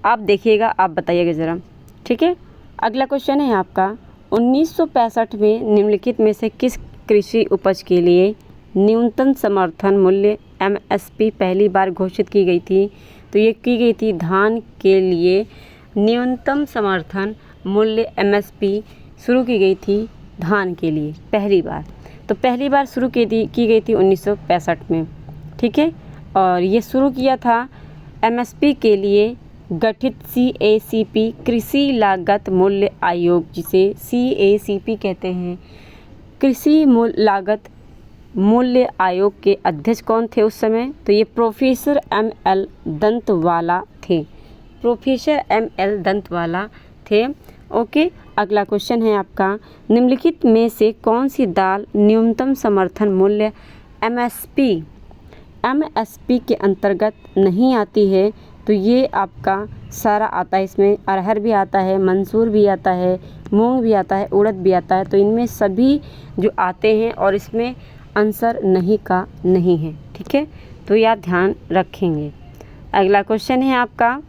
आप देखिएगा, आप बताइएगा ज़रा। ठीक है, अगला क्वेश्चन है आपका, 1965 में निम्नलिखित में से किस कृषि उपज के लिए न्यूनतम समर्थन मूल्य MSP पहली बार घोषित की गई थी? तो ये की गई थी धान के लिए न्यूनतम समर्थन मूल्य MSP शुरू की गई थी धान के लिए पहली बार। तो पहली बार शुरू की गई थी 1965 में। ठीक है, और ये शुरू किया था MSP के लिए गठित CACP कृषि लागत मूल्य आयोग, जिसे CACP कहते हैं। कृषि लागत मूल्य आयोग के अध्यक्ष कौन थे उस समय? तो ये प्रोफेसर ML दंतवाला थे। प्रोफेसर ML दंतवाला थे। ओके, अगला क्वेश्चन है आपका, निम्नलिखित में से कौन सी दाल न्यूनतम समर्थन मूल्य MSP के अंतर्गत नहीं आती है? तो ये आपका सारा आता है, इसमें अरहर भी आता है, मंसूर भी आता है, मूंग भी आता है, उड़द भी आता है। तो इनमें सभी जो आते हैं, और इसमें आंसर नहीं का नहीं है। ठीक है, तो यह ध्यान रखेंगे। अगला क्वेश्चन है आपका,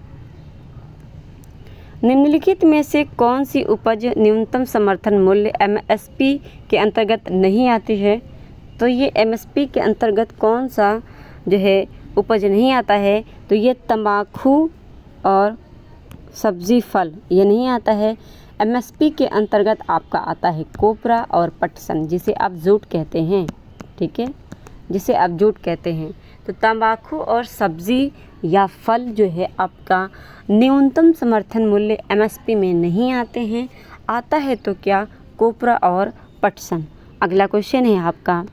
निम्नलिखित में से कौन सी उपज न्यूनतम समर्थन मूल्य MSP के अंतर्गत नहीं आती है? तो ये MSP के अंतर्गत कौन सा जो है उपज नहीं आता है? तो ये तंबाकू और सब्जी फल, ये नहीं आता है। MSP के अंतर्गत आपका आता है कोपरा और पटसन, जिसे आप जूट कहते हैं। ठीक है, जिसे आप जूट कहते हैं। तो तंबाकू और सब्जी या फल जो है आपका न्यूनतम समर्थन मूल्य MSP में नहीं आते हैं। आता है तो क्या, कोपरा और पटसन। अगला क्वेश्चन है आपका,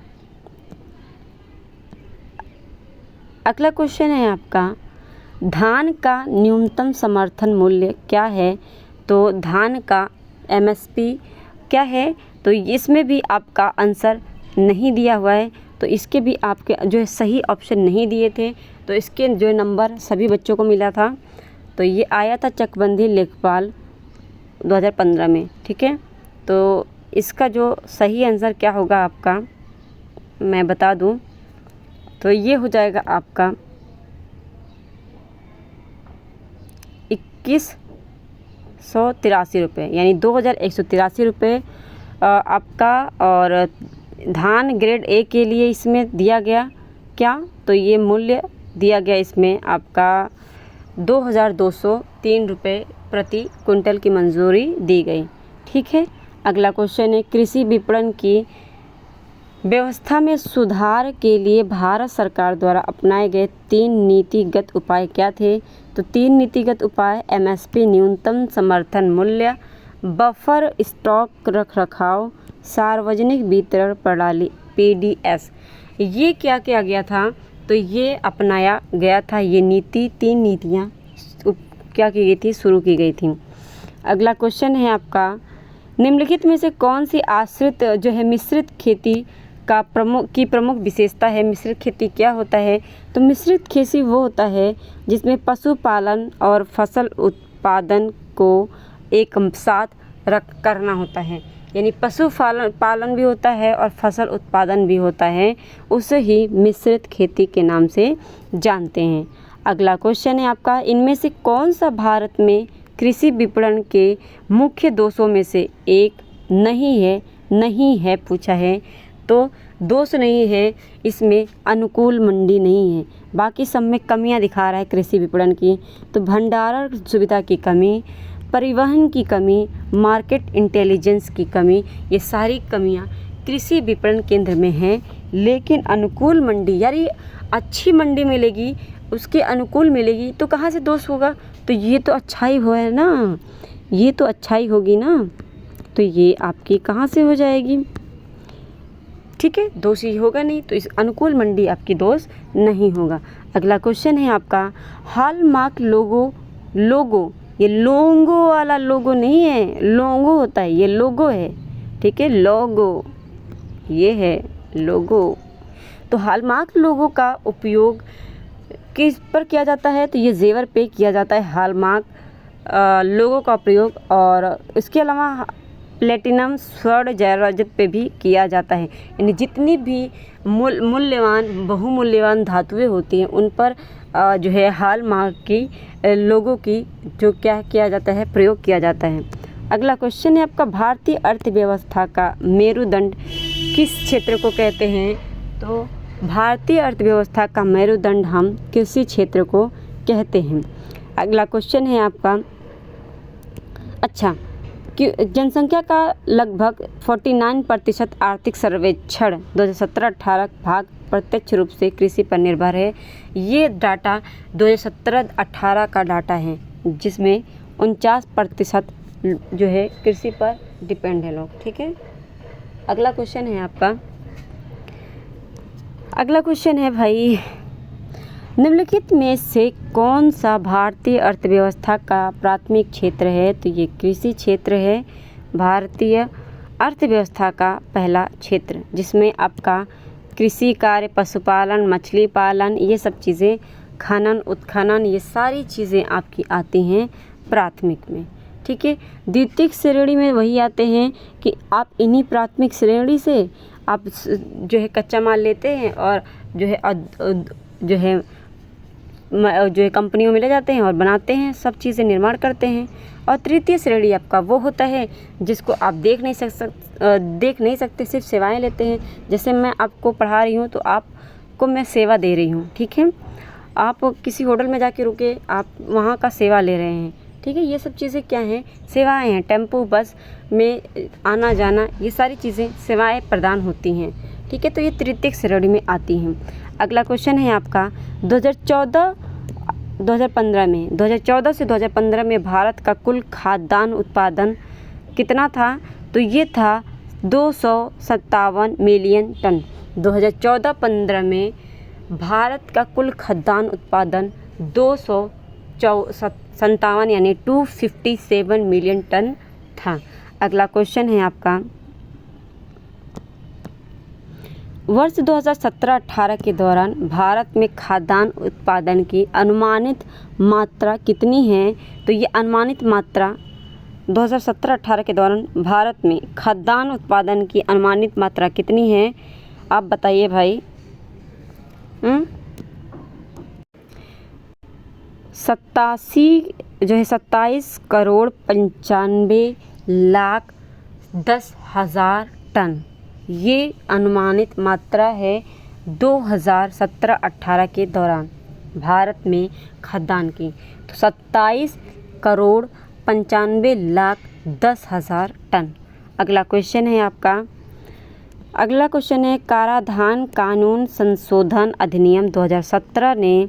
अगला क्वेश्चन है आपका, धान का न्यूनतम समर्थन मूल्य क्या है? तो धान का MSP क्या है? तो इसमें भी आपका आंसर नहीं दिया हुआ है, तो इसके भी आपके जो है सही ऑप्शन नहीं दिए थे। तो इसके जो नंबर सभी बच्चों को मिला था। तो ये आया था चकबंदी लेखपाल 2015 में। ठीक है, तो इसका जो सही आंसर क्या होगा आपका मैं बता दूं, तो ये हो जाएगा आपका 2183 रुपये, यानी 2183 रुपये आपका। और धान ग्रेड A के लिए इसमें दिया गया क्या? तो ये मूल्य दिया गया इसमें आपका 2203 रुपये प्रति कुंटल की मंजूरी दी गई। ठीक है, अगला क्वेश्चन है, कृषि विपणन की व्यवस्था में सुधार के लिए भारत सरकार द्वारा अपनाए गए 3 नीतिगत उपाय क्या थे? तो 3 नीतिगत उपाय MSP न्यूनतम समर्थन मूल्य, बफर स्टॉक रखरखाव, सार्वजनिक वितरण प्रणाली PDS। ये क्या किया गया था? तो ये अपनाया गया था, ये नीति 3 नीतियाँ क्या की गई थी, शुरू की गई थी। अगला क्वेश्चन है आपका, निम्नलिखित में से कौन सी आश्रित जो है मिश्रित खेती प्रमुख विशेषता है। मिश्रित खेती क्या होता है? तो मिश्रित खेती वो होता है जिसमें पशुपालन और फसल उत्पादन को एक साथ करना होता है, यानी पालन भी होता है और फसल उत्पादन भी होता है, उसे ही मिश्रित खेती के नाम से जानते हैं। अगला क्वेश्चन है आपका, इनमें से कौन सा भारत में कृषि विपणन के मुख्य दोषों में से एक नहीं है पूछा है। तो दोष नहीं है, इसमें अनुकूल मंडी नहीं है, बाकी सब में कमियां दिखा रहा है कृषि विपणन की। तो भंडारण सुविधा की कमी, परिवहन की कमी, मार्केट इंटेलिजेंस की कमी, ये सारी कमियां कृषि विपणन केंद्र में हैं। लेकिन अनुकूल मंडी, यानी अच्छी मंडी मिलेगी, उसके अनुकूल मिलेगी, तो कहाँ से दोष होगा? तो ये तो अच्छाई हो है ना, ये तो अच्छाई होगी ना, तो ये आपकी कहाँ से हो जाएगी? ठीक है, दोष ही होगा नहीं, तो इस अनुकूल मंडी आपकी दोष नहीं होगा। अगला क्वेश्चन है आपका, हॉलमार्क लोगो, ये लोगो वाला लोगो नहीं है, लोगो होता है, ये लोगो है, ठीक है, लोगो, ये है लोगो। तो हॉलमार्क लोगो का उपयोग किस पर किया जाता है? तो ये जेवर पे किया जाता है हॉलमार्क लोगो का प्रयोग, और इसके अलावा प्लेटिनम, स्वर्ण, जयरजत पे भी किया जाता है। यानी जितनी भी बहुमूल्यवान धातुएं होती हैं उन पर जो है हॉलमार्क की लोगों की जो क्या किया जाता है, प्रयोग किया जाता है। अगला क्वेश्चन है आपका, भारतीय अर्थव्यवस्था का मेरुदंड किस क्षेत्र को कहते हैं? तो भारतीय अर्थव्यवस्था का मेरुदंड हम कृषि क्षेत्र को कहते हैं। अगला क्वेश्चन है आपका, अच्छा कि जनसंख्या का लगभग 49% आर्थिक सर्वेक्षण 2017-18 भाग प्रत्यक्ष रूप से कृषि पर निर्भर है। ये डाटा 2017-18 का डाटा है, जिसमें 49% जो है कृषि पर डिपेंड है लोग, ठीक है। अगला क्वेश्चन है आपका, अगला क्वेश्चन है भाई, निम्नलिखित में से कौन सा भारतीय अर्थव्यवस्था का प्राथमिक क्षेत्र है? तो ये कृषि क्षेत्र है, भारतीय अर्थव्यवस्था का पहला क्षेत्र, जिसमें आपका कृषि कार्य, पशुपालन, मछली पालन, ये सब चीज़ें, खनन, उत्खनन, ये सारी चीज़ें आपकी आती हैं प्राथमिक में, ठीक है। द्वितीयक श्रेणी में वही आते हैं कि आप इन्हीं प्राथमिक श्रेणी से आप जो है कच्चा माल लेते हैं और जो है कंपनियों में ले जाते हैं और बनाते हैं, सब चीज़ें निर्माण करते हैं। और तृतीय श्रेणी आपका वो होता है जिसको आप देख नहीं सकते, सिर्फ सेवाएं लेते हैं। जैसे मैं आपको पढ़ा रही हूँ तो आपको मैं सेवा दे रही हूँ, ठीक है। आप किसी होटल में जाके रुके, आप वहाँ का सेवा ले रहे हैं, ठीक है। ये सब चीज़ें क्या हैं? सेवाएं हैं। टेम्पो, बस में आना जाना, ये सारी चीज़ें सेवाएं प्रदान होती हैं, ठीक है। तो ये तृतीय श्रेणी में आती हैं। अगला क्वेश्चन है आपका, 2014 से 2015 में भारत का कुल खाद्यान्न उत्पादन कितना था? तो ये था 257 मिलियन टन। 2014-15 में भारत का कुल खाद्यान्न उत्पादन 257 यानी 257 मिलियन टन था। अगला क्वेश्चन है आपका, वर्ष 2017-18 के दौरान भारत में खाद्यान्न उत्पादन की अनुमानित मात्रा कितनी है? तो ये अनुमानित मात्रा 2017-18 के दौरान भारत में खाद्यान्न उत्पादन की अनुमानित मात्रा कितनी है? आप बताइए भाई। 27 करोड़ 95 लाख 10,000 टन, ये अनुमानित मात्रा है 2017-18 के दौरान भारत में खाद्यान्न की। तो 27 करोड़ 95 लाख 10,000 टन। अगला क्वेश्चन है आपका, अगला क्वेश्चन है, कराधान कानून संशोधन अधिनियम 2017 ने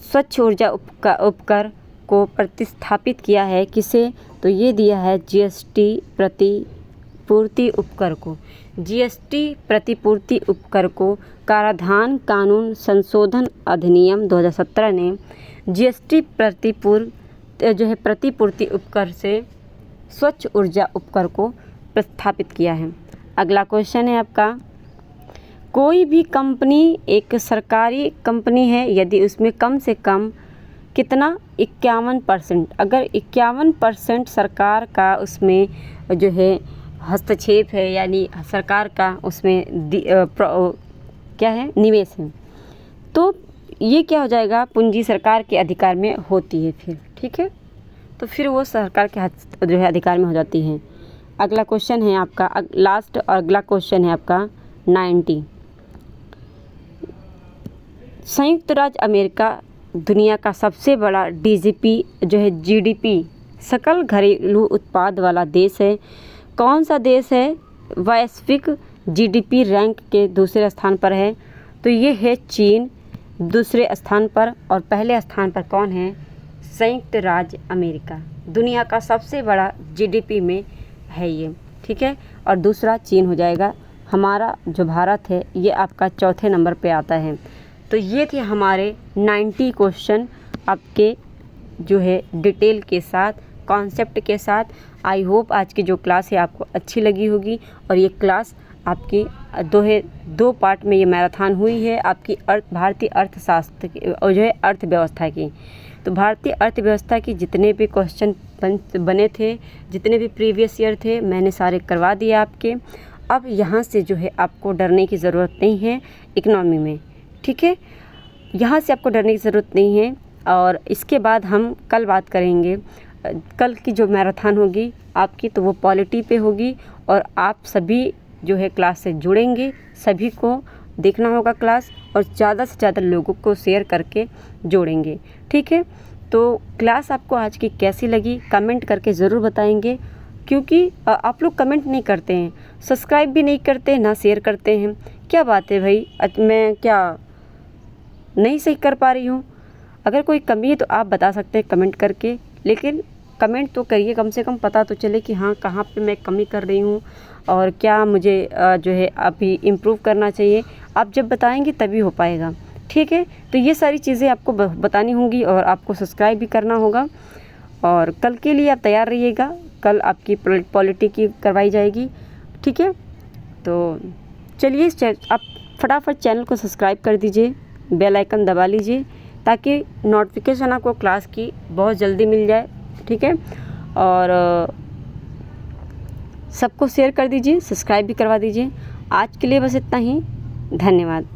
स्वच्छ ऊर्जा उपकर को प्रतिस्थापित किया है। किसे? तो ये दिया है जीएसटी प्रतिपूर्ति उपकर को। जीएसटी प्रतिपूर्ति उपकर को कराधान कानून संशोधन अधिनियम 2017 ने जीएसटी प्रतिपूर्ति उपकर से स्वच्छ ऊर्जा उपकर को प्रतिस्थापित किया है। अगला क्वेश्चन है आपका, कोई भी कंपनी एक सरकारी कंपनी है यदि उसमें कम से कम कितना 51%, अगर 51% सरकार का उसमें जो है हस्तक्षेप है, यानी सरकार का उसमें क्या है, निवेश है, तो ये क्या हो जाएगा, पूंजी सरकार के अधिकार में होती है फिर, ठीक है, तो फिर वो सरकार के जो है अधिकार में हो जाती है। अगला क्वेश्चन है आपका, लास्ट और अगला क्वेश्चन है आपका 90। संयुक्त राज्य अमेरिका दुनिया का सबसे बड़ा डीजीपी जो है जीडीपी सकल घरेलू उत्पाद वाला देश है। कौन सा देश है वैश्विक जीडीपी रैंक के दूसरे स्थान पर है? तो ये है चीन दूसरे स्थान पर, और पहले स्थान पर कौन है? संयुक्त राज्य अमेरिका दुनिया का सबसे बड़ा जीडीपी में है ये, ठीक है, और दूसरा चीन हो जाएगा। हमारा जो भारत है ये आपका चौथे नंबर पे आता है। तो ये थे हमारे 90 क्वेश्चन आपके जो है डिटेल के साथ, कॉन्सेप्ट के साथ। आई होप आज की जो क्लास है आपको अच्छी लगी होगी, और ये क्लास आपकी दो पार्ट में ये मैराथन हुई है आपकी भारतीय अर्थशास्त्र की और जो है अर्थव्यवस्था की। तो भारतीय अर्थव्यवस्था की जितने भी क्वेश्चन बने थे, जितने भी प्रीवियस ईयर थे, मैंने सारे करवा दिए आपके। अब यहाँ से जो है आपको डरने की ज़रूरत नहीं है इकनॉमी में, ठीक है, यहाँ से आपको डरने की ज़रूरत नहीं है। और इसके बाद हम कल बात करेंगे, कल की जो मैराथन होगी आपकी तो वो पॉलिटी पे होगी, और आप सभी जो है क्लास से जुड़ेंगे, सभी को देखना होगा क्लास, और ज़्यादा से ज़्यादा लोगों को शेयर करके जोड़ेंगे, ठीक है। तो क्लास आपको आज की कैसी लगी कमेंट करके ज़रूर बताएंगे, क्योंकि आप लोग कमेंट नहीं करते हैं, सब्सक्राइब भी नहीं करते, ना शेयर करते हैं। क्या बात है भाई, मैं क्या नहीं सही कर पा रही हूँ? अगर कोई कमी है तो आप बता सकते हैं कमेंट करके, लेकिन कमेंट तो करिए, कम से कम पता तो चले कि हाँ कहाँ पे मैं कमी कर रही हूँ और क्या मुझे जो है अभी इम्प्रूव करना चाहिए। आप जब बताएंगे तभी हो पाएगा, ठीक है। तो ये सारी चीज़ें आपको बतानी होंगी, और आपको सब्सक्राइब भी करना होगा। और कल के लिए आप तैयार रहिएगा, कल आपकी पॉलिटी की करवाई जाएगी, ठीक है। तो चलिए आप फटाफट चैनल को सब्सक्राइब कर दीजिए, बेल आइकन दबा लीजिए, ताकि नोटिफिकेशन आपको क्लास की बहुत जल्दी मिल जाए, ठीक है। और सबको शेयर कर दीजिए, सब्सक्राइब भी करवा दीजिए। आज के लिए बस इतना ही, धन्यवाद।